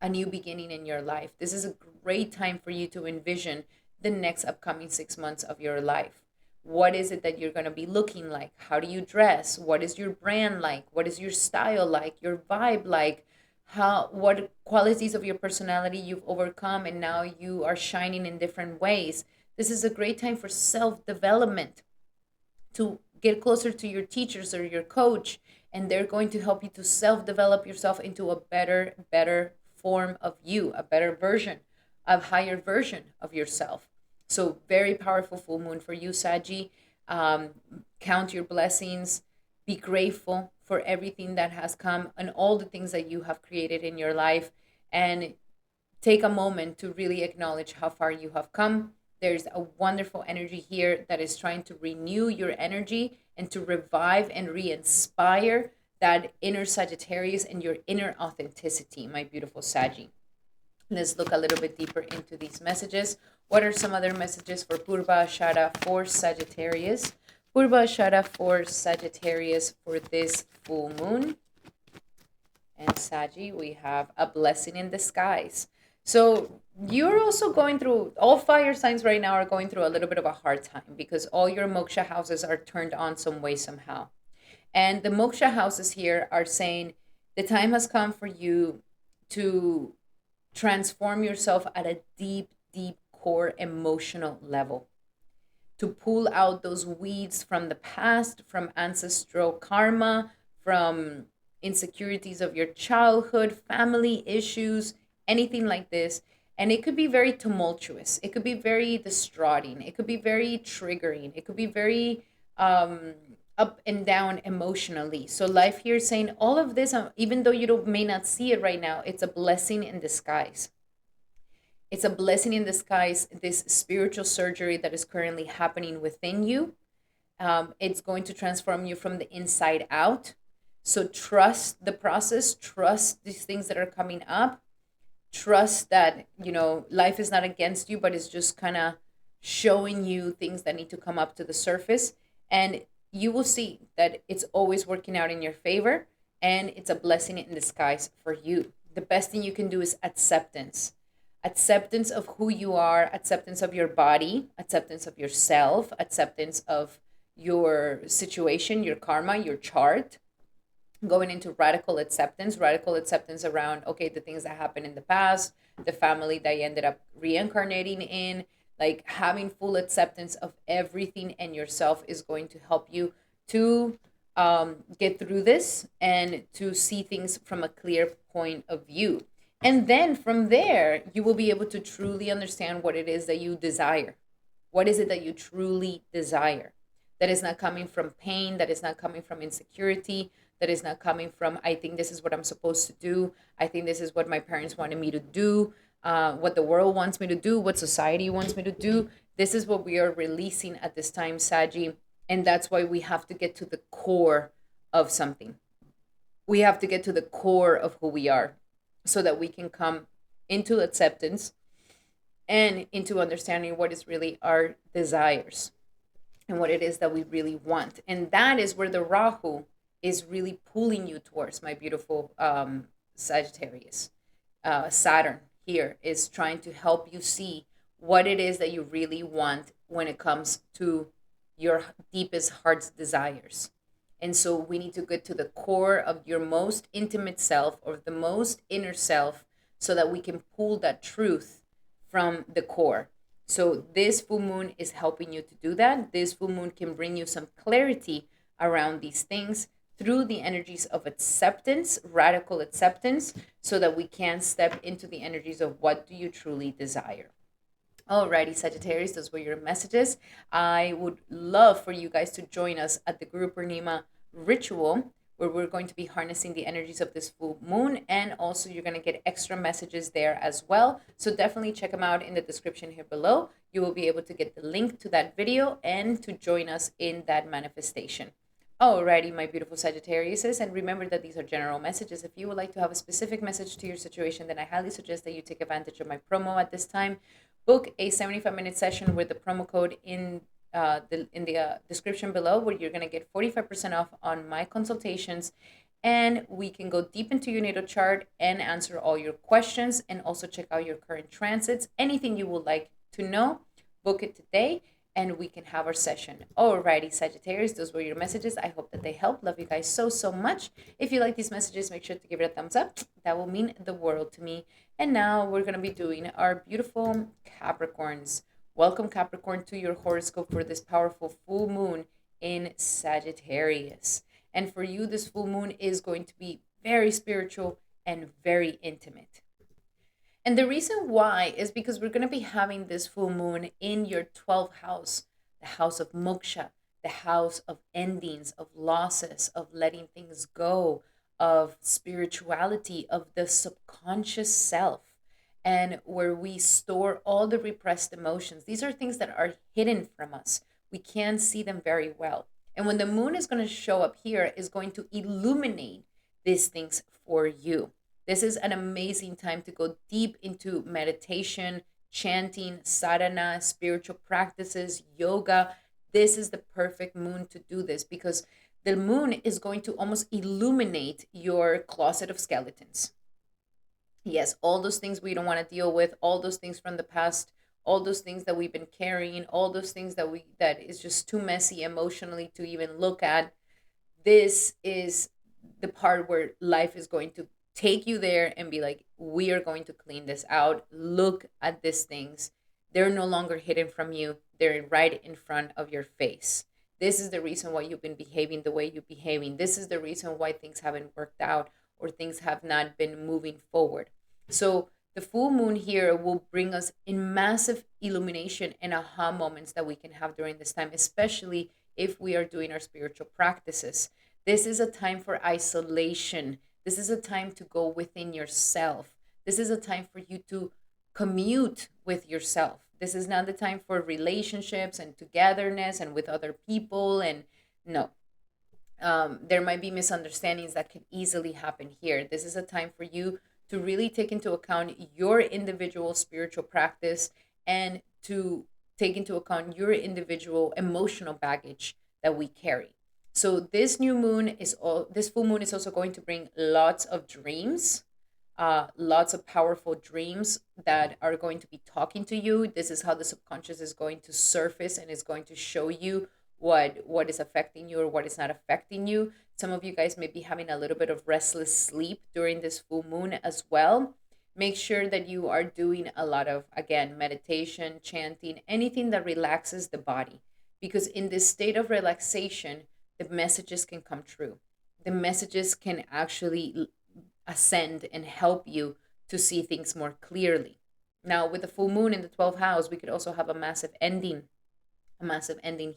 a new beginning in your life. This is a great time for you to envision the next upcoming 6 months of your life. What is it that you're going to be looking like? How do you dress? What is your brand like? What is your style like? Your vibe like? What qualities of your personality you've overcome and now you are shining in different ways. This is a great time for self-development, to get closer to your teachers or your coach, and they're going to help you to self-develop yourself into a better form of you, a better version, a higher version of yourself. So very powerful full moon for you, Saji. Um, Count your blessings. Be grateful for everything that has come and all the things that you have created in your life. And take a moment to really acknowledge how far you have come. There's a wonderful energy here that is trying to renew your energy and to revive and re inspire that inner Sagittarius and your inner authenticity, my beautiful Saggy. Let's look a little bit deeper into these messages. What are some other messages for Purva Ashadha for Sagittarius? Purva Ashadha for Sagittarius for this full moon. And Saggy, we have a blessing in disguise. So you're also going through, all fire signs right now are going through a little bit of a hard time because all your moksha houses are turned on some way, somehow. And the moksha houses here are saying the time has come for you to transform yourself at a deep core emotional level, to pull out those weeds from the past, from ancestral karma, from insecurities of your childhood, family issues, anything like this. And it could be very tumultuous. It could be very distraughting. It could be very triggering. It could be very um, up and down emotionally. So life here is saying all of this, even though you may not see it right now, it's a blessing in disguise. It's a blessing in disguise, this spiritual surgery that is currently happening within you. It's going to transform you from the inside out. So trust the process, trust these things that are coming up, trust that, life is not against you, but it's just kind of showing you things that need to come up to the surface. And you will see that it's always working out in your favor, and it's a blessing in disguise for you. The best thing you can do is acceptance of who you are, acceptance of your body, acceptance of yourself, acceptance of your situation, your karma, your chart, going into radical acceptance around, okay, the things that happened in the past, the family that you ended up reincarnating in, like having full acceptance of everything and yourself is going to help you to get through this and to see things from a clear point of view. And then from there, you will be able to truly understand what it is that you desire. What is it that you truly desire? That is not coming from pain, that is not coming from insecurity, that is not coming from, I think this is what I'm supposed to do. I think this is what my parents wanted me to do, what the world wants me to do, what society wants me to do. This is what we are releasing at this time, Saggy. And that's why we have to get to the core of something. We have to get to the core of who we are so that we can come into acceptance and into understanding what is really our desires and what it is that we really want. And that is where the Rahu is really pulling you towards, my beautiful Sagittarius. Saturn here is trying to help you see what it is that you really want when it comes to your deepest heart's desires. And so we need to get to the core of your most intimate self or the most inner self so that we can pull that truth from the core. So this full moon is helping you to do that. This full moon can bring you some clarity around these things through the energies of acceptance, radical acceptance, so that we can step into the energies of what do you truly desire. Alrighty, Sagittarius, those were your messages. I would love for you guys to join us at the Guru Purnima ritual, where we're going to be harnessing the energies of this full moon, and also you're going to get extra messages there as well. So definitely check them out in the description here below. You will be able to get the link to that video and to join us in that manifestation. Alrighty, my beautiful Sagittariuses, and remember that these are general messages. If you would like to have a specific message to your situation, then I highly suggest that you take advantage of my promo at this time. Book a 75-minute session with the promo code in the description below, where you're going to get 45% off on my consultations, and we can go deep into your natal chart and answer all your questions, and also check out your current transits. Anything you would like to know, book it today, and we can have our session. Alrighty, Sagittarius, those were your messages. I hope that they help. Love you guys so, so much. If you like these messages, make sure to give it a thumbs up. That will mean the world to me. And now we're going to be doing our beautiful Capricorns. Welcome, Capricorn, to your horoscope for this powerful full moon in Sagittarius. And for you, this full moon is going to be very spiritual and very intimate. And the reason why is because we're going to be having this full moon in your 12th house, the house of moksha, the house of endings, of losses, of letting things go, of spirituality, of the subconscious self, and where we store all the repressed emotions. These are things that are hidden from us. We can't see them very well. And when the moon is going to show up here, is going to illuminate these things for you. This is an amazing time to go deep into meditation, chanting, sadhana, spiritual practices, yoga. This is the perfect moon to do this, because the moon is going to almost illuminate your closet of skeletons. Yes, all those things we don't want to deal with, all those things from the past, all those things that we've been carrying, all those things that is just too messy emotionally to even look at. This is the part where life is going to take you there and be like, we are going to clean this out. Look at these things. They're no longer hidden from you. They're right in front of your face. This is the reason why you've been behaving the way you're behaving. This is the reason why things haven't worked out or things have not been moving forward. So the full moon here will bring us in massive illumination and aha moments that we can have during this time, especially if we are doing our spiritual practices. This is a time for isolation. This is a time to go within yourself. This is a time for you to commute with yourself. This is not the time for relationships and togetherness and with other people. And no, there might be misunderstandings that could easily happen here. This is a time for you to really take into account your individual spiritual practice and to take into account your individual emotional baggage that we carry. So this full moon is also going to bring lots of dreams, lots of powerful dreams that are going to be talking to you. This is how the subconscious is going to surface and is going to show you what is affecting you or what is not affecting you. Some of you guys may be having a little bit of restless sleep during this full moon as well. Make sure that you are doing a lot of, again, meditation, chanting, anything that relaxes the body, because in this state of relaxation the messages can come true. The messages can actually ascend and help you to see things more clearly. Now, with the full moon in the 12th house, we could also have a massive ending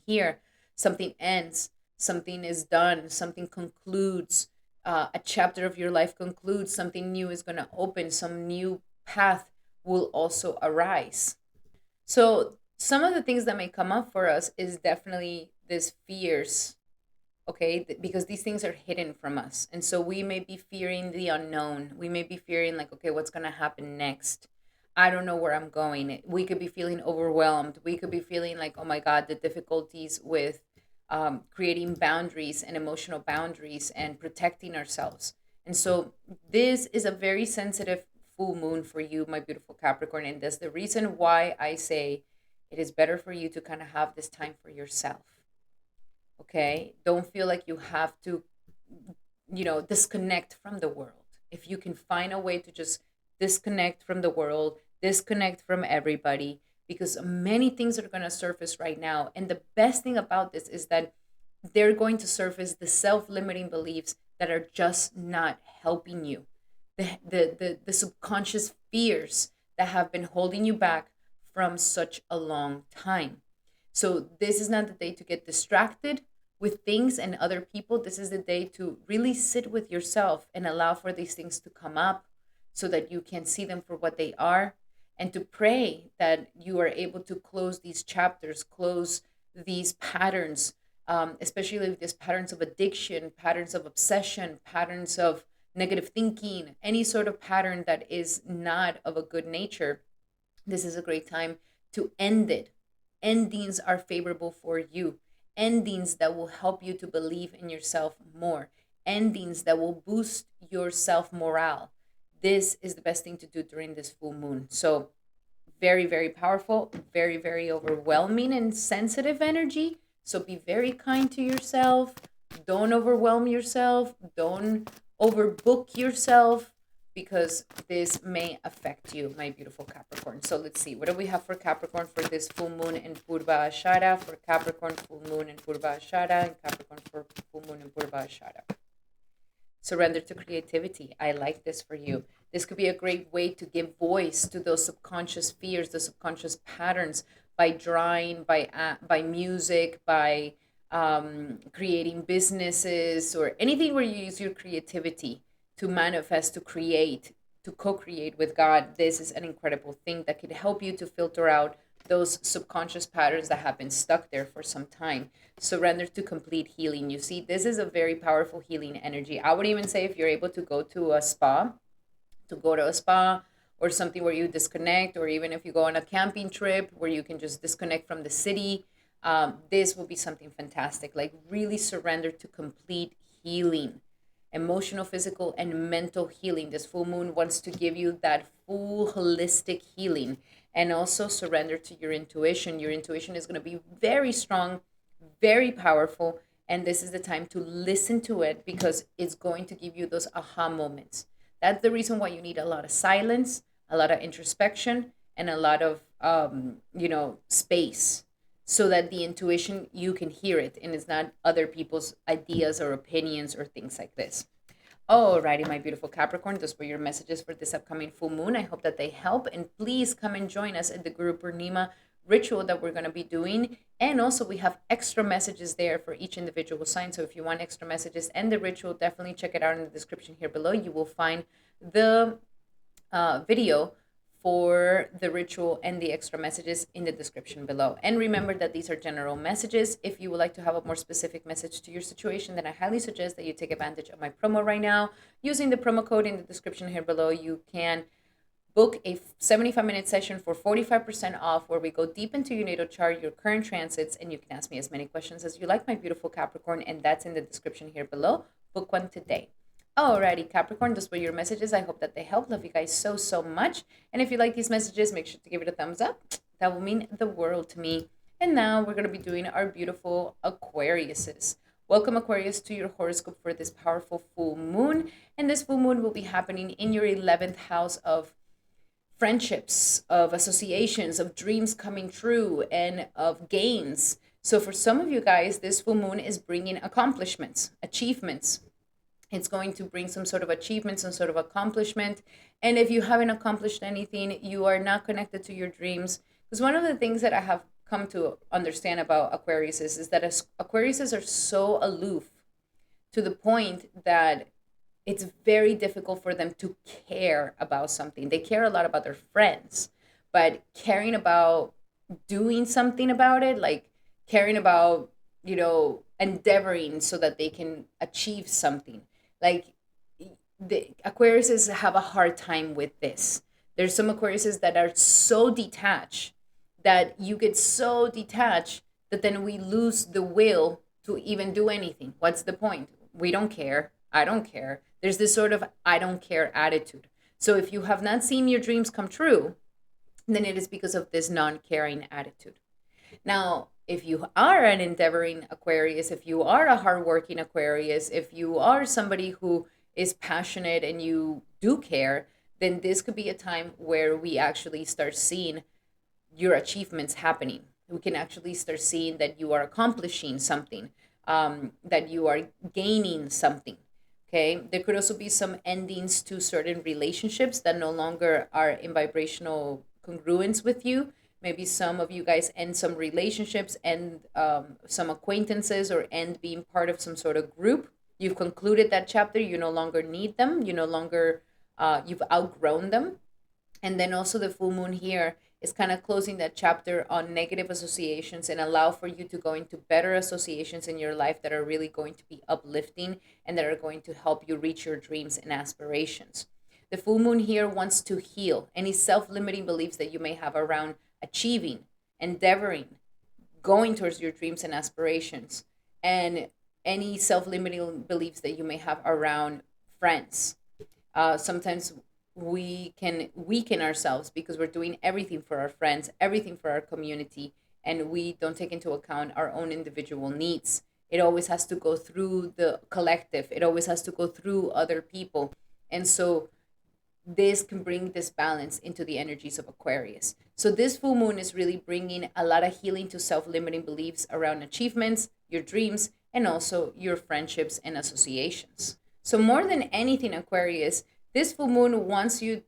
here. Something ends, something is done, something concludes, a chapter of your life concludes, something new is going to open, some new path will also arise. So, some of the things that may come up for us is definitely this fears, okay, because these things are hidden from us, and so we may be fearing the unknown. We may be fearing, like, okay, what's going to happen next? I don't know where I'm going. We could be feeling overwhelmed. We could be feeling like, oh my God, the difficulties with creating boundaries and emotional boundaries and protecting ourselves. And so this is a very sensitive full moon for you, my beautiful Capricorn, and that's the reason why I say it is better for you to kind of have this time for yourself. Okay, don't feel like you have to, disconnect from the world. If you can find a way to just disconnect from the world, disconnect from everybody, because many things are going to surface right now. And the best thing about this is that they're going to surface the self-limiting beliefs that are just not helping you, the subconscious fears that have been holding you back from such a long time. So this is not the day to get distracted with things and other people. This is the day to really sit with yourself and allow for these things to come up so that you can see them for what they are, and to pray that you are able to close these chapters, close these patterns, especially these patterns of addiction, patterns of obsession, patterns of negative thinking, any sort of pattern that is not of a good nature. This is a great time to end it. Endings are favorable for you. Endings that will help you to believe in yourself more. Endings that will boost your self morale. This is the best thing to do during this full moon. So, very, very powerful, very, very overwhelming and sensitive energy. So, be very kind to yourself. Don't overwhelm yourself. Don't overbook yourself, because this may affect you, my beautiful Capricorn. So let's see, what do we have for Capricorn for this full moon in Purva Ashadha, for Capricorn full moon in Purva Ashadha, and Capricorn for full moon in Purva Ashadha. Surrender to creativity. I like this for you. This could be a great way to give voice to those subconscious fears, the subconscious patterns, by drawing, by music, by creating businesses, or anything where you use your creativity to manifest, to create, to co-create with God. This is an incredible thing that could help you to filter out those subconscious patterns that have been stuck there for some time. Surrender to complete healing. You see, this is a very powerful healing energy. I would even say, if you're able to go to a spa, or something where you disconnect, or even if you go on a camping trip where you can just disconnect from the city, this will be something fantastic. Like, really surrender to complete healing, emotional, physical, and mental healing. This full moon wants to give you that full holistic healing. And also surrender to your intuition. Your intuition is going to be very strong, very powerful, and this is the time to listen to it, because it's going to give you those aha moments. That's the reason why you need a lot of silence, a lot of introspection, and a lot of space. so that the intuition, you can hear it and it's not other people's ideas or opinions or things like this. Alrighty, my beautiful Capricorn, those were your messages for this upcoming full moon. I hope that they help. And please come and join us at the Guru Purnima ritual that we're going to be doing. And also, we have extra messages there for each individual sign. So if you want extra messages and the ritual, definitely check it out in the description here below. You will find the video for the ritual and the extra messages in the description below. And remember that these are general messages. If you would like to have a more specific message to your situation, then I highly suggest that you take advantage of my promo right now. Using the promo code in the description here below, you can book a 75-minute session for 45% off, where we go deep into your natal chart, your current transits, and you can ask me as many questions as you like, my beautiful Capricorn, and that's in the description here below. Book one today. Alrighty, Capricorn, those were your messages. I hope that they help. Love you guys so, so much. And if you like these messages, make sure to give it a thumbs up. That will mean the world to me. And now we're going to be doing our beautiful Aquariuses. Welcome, Aquarius, to your horoscope for this powerful full moon. And this full moon will be happening in your 11th house of friendships, of associations, of dreams coming true, and of gains. So for some of you guys, this full moon is bringing accomplishments, achievements. It's going to bring some sort of achievement, some sort of accomplishment. And if you haven't accomplished anything, you are not connected to your dreams. Because one of the things that I have come to understand about Aquarius is that Aquariuses are so aloof, to the point that it's very difficult for them to care about something. They care a lot about their friends, but caring about doing something about it, like caring about, endeavoring so that they can achieve something. Like, the Aquariuses have a hard time with this. There's some Aquariuses that are so detached, that you get so detached that then we lose the will to even do anything. What's the point? We don't care. I don't care. There's this sort of I don't care attitude. So if you have not seen your dreams come true, then it is because of this non-caring attitude. Now, if you are an endeavoring Aquarius, if you are a hardworking Aquarius, if you are somebody who is passionate and you do care, then this could be a time where we actually start seeing your achievements happening. We can actually start seeing that you are accomplishing something, that you are gaining something. Okay, there could also be some endings to certain relationships that no longer are in vibrational congruence with you. Maybe some of you guys end some relationships and some acquaintances, or end being part of some sort of group. You've concluded that chapter. You no longer need them. You no longer, you've outgrown them. And then also the full moon here is kind of closing that chapter on negative associations, and allow for you to go into better associations in your life that are really going to be uplifting and that are going to help you reach your dreams and aspirations. The full moon here wants to heal any self-limiting beliefs that you may have around achieving, endeavoring, going towards your dreams and aspirations, and any self-limiting beliefs that you may have around friends. Sometimes we can weaken ourselves because we're doing everything for our friends, everything for our community, and we don't take into account our own individual needs. It always has to go through the collective, it always has to go through other people. And so this can bring this balance into the energies of Aquarius. So this full moon is really bringing a lot of healing to self-limiting beliefs around achievements, your dreams, and also your friendships and associations. So more than anything, Aquarius, this full moon wants you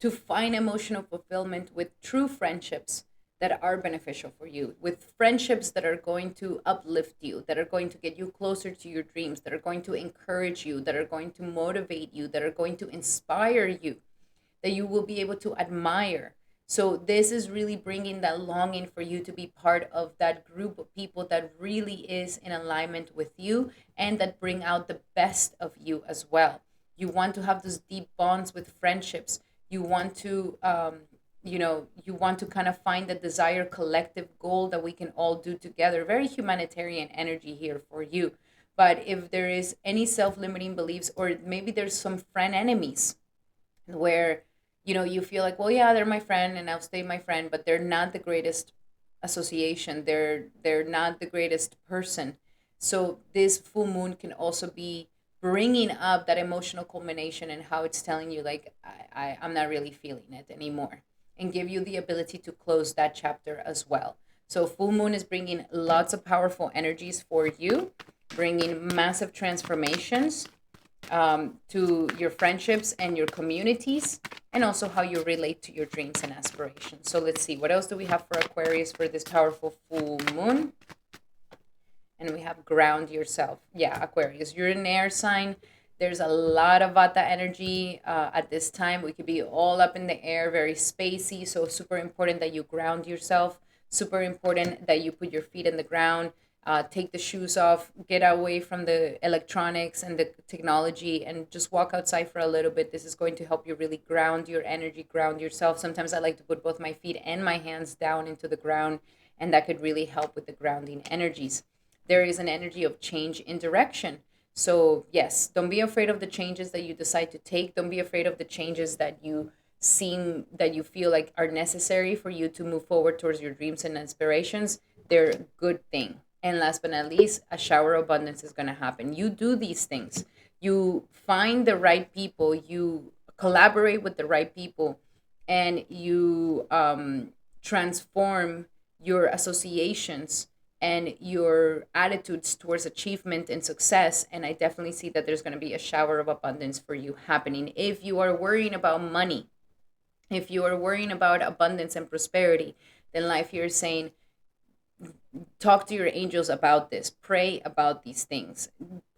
to find emotional fulfillment with true friendships that are beneficial for you, with friendships that are going to uplift you, that are going to get you closer to your dreams, that are going to encourage you, that are going to motivate you, that are going to inspire you, that you will be able to admire. So this is really bringing that longing for you to be part of that group of people that really is in alignment with you, and that bring out the best of you as well. You want to have those deep bonds with friendships. You want to you want to kind of find the desired collective goal that we can all do together. Very humanitarian energy here for you. But if there is any self-limiting beliefs, or maybe there's some friend enemies where you feel like, well, yeah, they're my friend and I'll stay my friend, but they're not the greatest association, they're not the greatest person. So this full moon can also be bringing up that emotional culmination, and how it's telling you, like, I'm not really feeling it anymore, and give you the ability to close that chapter as well. So full moon is bringing lots of powerful energies for you, bringing massive transformations to your friendships and your communities, and also how you relate to your dreams and aspirations. So let's see, what else do we have for Aquarius for this powerful full moon? And we have ground yourself. Yeah, Aquarius, you're an air sign. There's a lot of Vata energy at this time. We could be all up in the air, very spacey. So super important that you ground yourself. Super important that you put your feet in the ground. Take the shoes off, get away from the electronics and the technology, and just walk outside for a little bit. This is going to help you really ground your energy, ground yourself. Sometimes I like to put both my feet and my hands down into the ground, and that could really help with the grounding energies. There is an energy of change in direction. So, yes, don't be afraid of the changes that you decide to take. Don't be afraid of the changes that you feel like are necessary for you to move forward towards your dreams and aspirations. They're a good thing. And last but not least, a shower of abundance is going to happen. You do these things. You find the right people, you collaborate with the right people, and you transform your associations and your attitudes towards achievement and success. And I definitely see that there's going to be a shower of abundance for you happening. If you are worrying about money, if you are worrying about abundance and prosperity, then life here is saying, talk to your angels about this, pray about these things,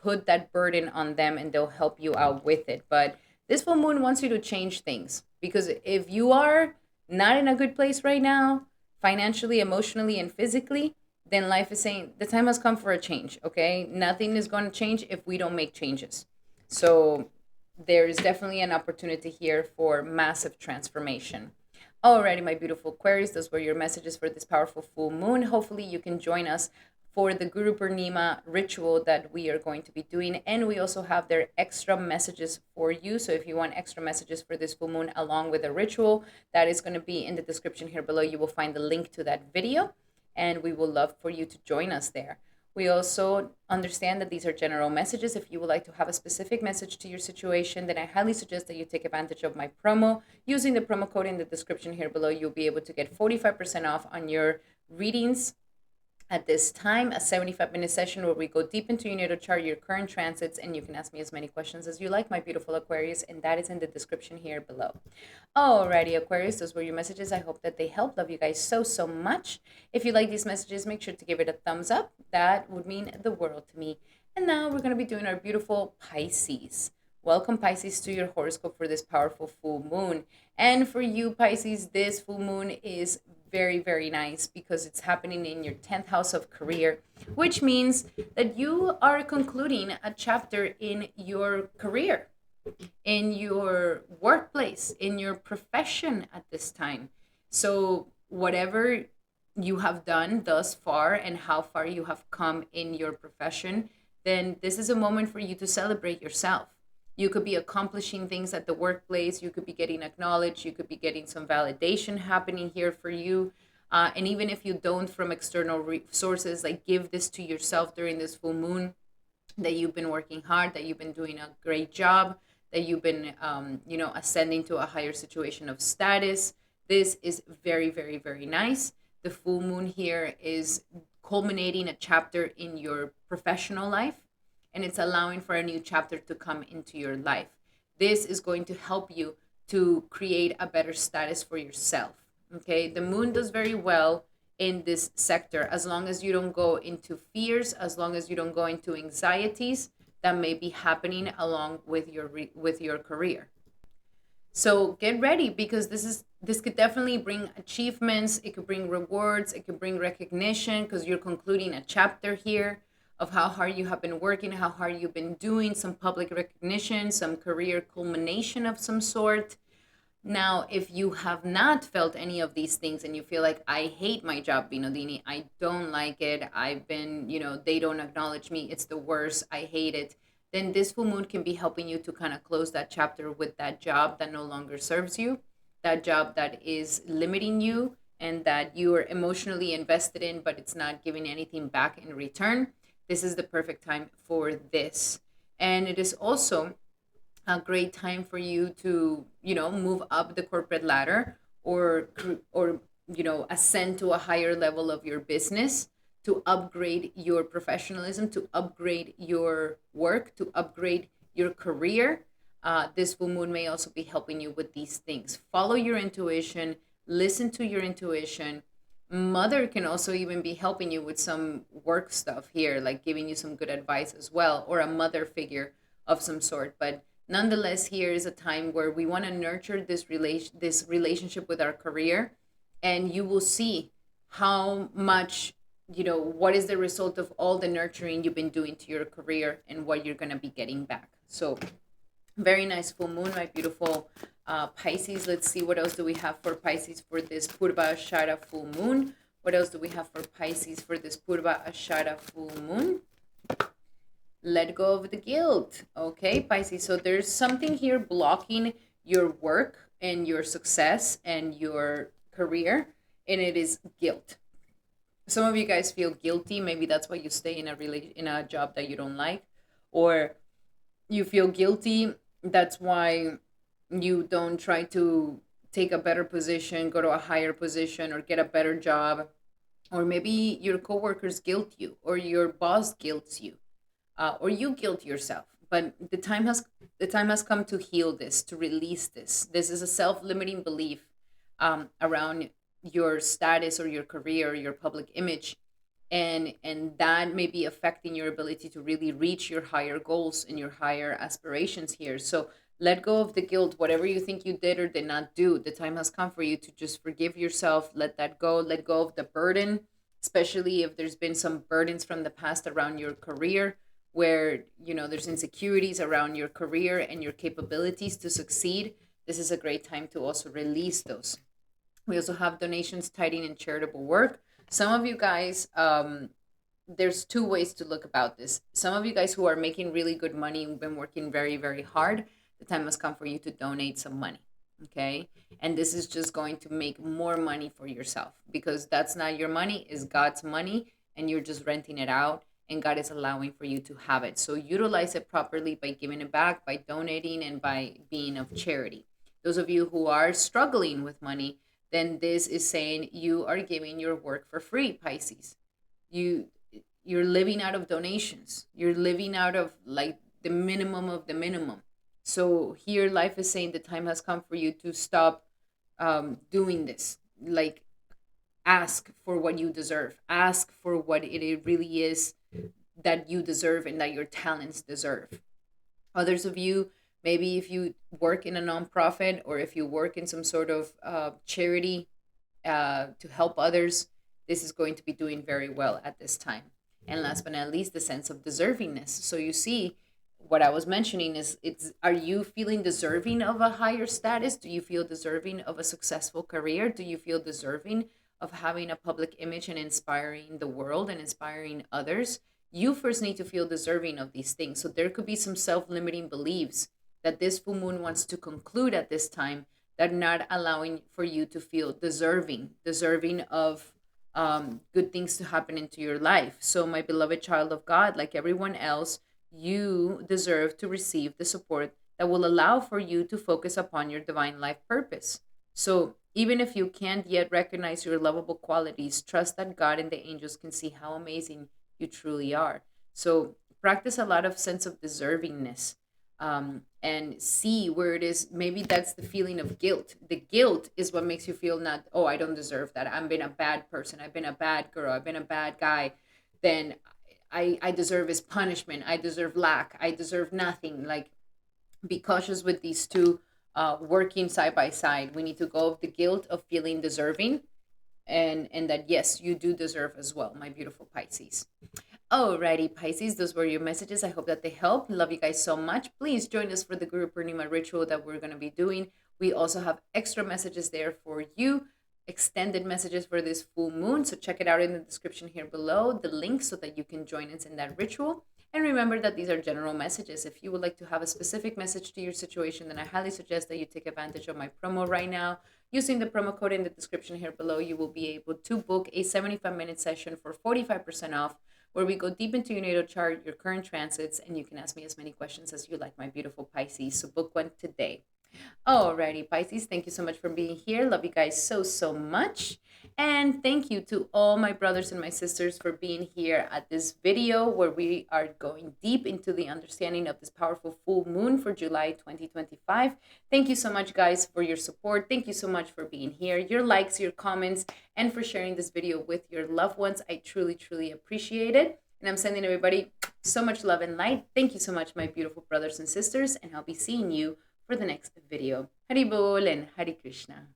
put that burden on them, and they'll help you out with it. But this full moon wants you to change things, because if you are not in a good place right now, financially, emotionally, and physically, then life is saying the time has come for a change. Okay, nothing is going to change if we don't make changes. So there is definitely an opportunity here for massive transformation. Alrighty, my beautiful Aquarius, those were your messages for this powerful full moon. Hopefully you can join us for the Guru Purnima ritual that we are going to be doing. And we also have their extra messages for you. So if you want extra messages for this full moon along with a ritual, that is going to be in the description here below. You will find the link to that video, and we will love for you to join us there. We also understand that these are general messages. If you would like to have a specific message to your situation, then I highly suggest that you take advantage of my promo. Using the promo code in the description here below, you'll be able to get 45% off on your readings at this time, a 75-minute session where we go deep into your natal chart, your current transits, and you can ask me as many questions as you like, my beautiful Aquarius, and that is in the description here below. Alrighty, Aquarius, those were your messages. I hope that they help. Love you guys so, so much. If you like these messages, make sure to give it a thumbs up. That would mean the world to me. And now we're going to be doing our beautiful Pisces. Welcome, Pisces, to your horoscope for this powerful full moon. And for you, Pisces, this full moon is very, very nice because it's happening in your 10th house of career, which means that you are concluding a chapter in your career, in your workplace, in your profession at this time. So, whatever you have done thus far and how far you have come in your profession, then this is a moment for you to celebrate yourself. You could be accomplishing things at the workplace. You could be getting acknowledged. You could be getting some validation happening here for you. And even if you don't from external sources, like give this to yourself during this full moon, that you've been working hard, that you've been doing a great job, that you've been, ascending to a higher situation of status. This is very, very, very nice. The full moon here is culminating a chapter in your professional life, and it's allowing for a new chapter to come into your life. This is going to help you to create a better status for yourself. Okay, the moon does very well in this sector as long as you don't go into fears, as long as you don't go into anxieties that may be happening along with your career. So get ready, because this could definitely bring achievements, it could bring rewards, it could bring recognition, because you're concluding a chapter here of how hard you have been working, how hard you've been doing, some public recognition, some career culmination of some sort. Now, if you have not felt any of these things and you feel like, I hate my job, Binodini, I don't like it, I've been, they don't acknowledge me, it's the worst, I hate it, then this full moon can be helping you to kind of close that chapter with that job that no longer serves you, that job that is limiting you and that you are emotionally invested in, but it's not giving anything back in return. This is the perfect time for this. And it is also a great time for you to, move up the corporate ladder, or ascend to a higher level of your business, to upgrade your professionalism, to upgrade your work, to upgrade your career. This full moon may also be helping you with these things. Follow your intuition, listen to your intuition. Mother can also even be helping you with some work stuff here, like giving you some good advice as well, or a mother figure of some sort. But nonetheless, here is a time where we want to nurture this relationship with our career, and you will see how much, what is the result of all the nurturing you've been doing to your career and what you're going to be getting back. So very nice full moon, my beautiful Pisces. Let's see, what else do we have for Pisces for this Purva Ashadha full moon? What else do we have for Pisces for this Purva Ashadha full moon? Let go of the guilt. Okay, Pisces. So there's something here blocking your work and your success and your career, and it is guilt. Some of you guys feel guilty. Maybe that's why you stay in a job that you don't like, or you feel guilty. That's why you don't try to take a better position, go to a higher position, or get a better job. Or maybe your coworkers guilt you, or your boss guilts you, or you guilt yourself. But the time has come to heal this, to release this. This is a self-limiting belief around your status or your career or your public image, and that may be affecting your ability to really reach your higher goals and your higher aspirations here. So let go of the guilt. Whatever you think you did or did not do, the time has come for you to just forgive yourself. Let that go. Let go of the burden, especially if there's been some burdens from the past around your career, where there's insecurities around your career and your capabilities to succeed. This is a great time to also release those. We also have donations tied in charitable work. Some of you guys, there's two ways to look about this. Some of you guys who are making really good money, who've been working very, very hard, the time has come for you to donate some money. Okay. And this is just going to make more money for yourself, because that's not your money, it's God's money, and you're just renting it out, and God is allowing for you to have it. So utilize it properly by giving it back, by donating, and by being of charity. Those of you who are struggling with money, then this is saying you are giving your work for free, Pisces. You you're living out of donations. You're living out of like the minimum of the minimum. So here life is saying the time has come for you to stop doing this. Like, ask for what you deserve. Ask for what it really is that you deserve and that your talents deserve. Others of you, maybe if you work in a nonprofit, or if you work in some sort of charity to help others, this is going to be doing very well at this time. And last but not least, the sense of deservingness. So you see, what I was mentioning is, it's, are you feeling deserving of a higher status? Do you feel deserving of a successful career? Do you feel deserving of having a public image and inspiring the world and inspiring others? You first need to feel deserving of these things. So there could be some self-limiting beliefs that this full moon wants to conclude at this time, that are not allowing for you to feel deserving of good things to happen into your life. So, my beloved child of God, like everyone else, you deserve to receive the support that will allow for you to focus upon your divine life purpose. So, even if you can't yet recognize your lovable qualities, trust that God and the angels can see how amazing you truly are. So, practice a lot of sense of deservingness, and see where it is. Maybe that's the feeling of guilt. The guilt is what makes you feel not, oh, I don't deserve that. I've been a bad person. I've been a bad girl. I've been a bad guy. Then I deserve is punishment. I deserve lack. I deserve nothing. Like, be cautious with these two working side by side. We need to go of the guilt of feeling deserving, and that yes, you do deserve as well, my beautiful Pisces. Alrighty, Pisces, those were your messages. I hope that they help. Love you guys so much. Please join us for the Guru Purnima ritual that we're going to be doing. We also have extra messages there for you, extended messages for this full moon. So check it out in the description here below, the link, so that you can join us in that ritual. And remember that these are general messages. If you would like to have a specific message to your situation, then I highly suggest that you take advantage of my promo right now. Using the promo code in the description here below, you will be able to book a 75-minute session for 45% off, where we go deep into your natal chart, your current transits, and you can ask me as many questions as you like, my beautiful Pisces. So book one today. Alrighty, Pisces, thank you so much for being here. Love you guys so, so much. And thank you to all my brothers and my sisters for being here at this video where we are going deep into the understanding of this powerful full moon for July 2025. Thank you so much, guys, for your support. Thank you so much for being here, your likes, your comments, and for sharing this video with your loved ones. I truly, truly appreciate it. And I'm sending everybody so much love and light. Thank you so much, my beautiful brothers and sisters, and I'll be seeing you for the next video. Hari Bol and Hari Krishna.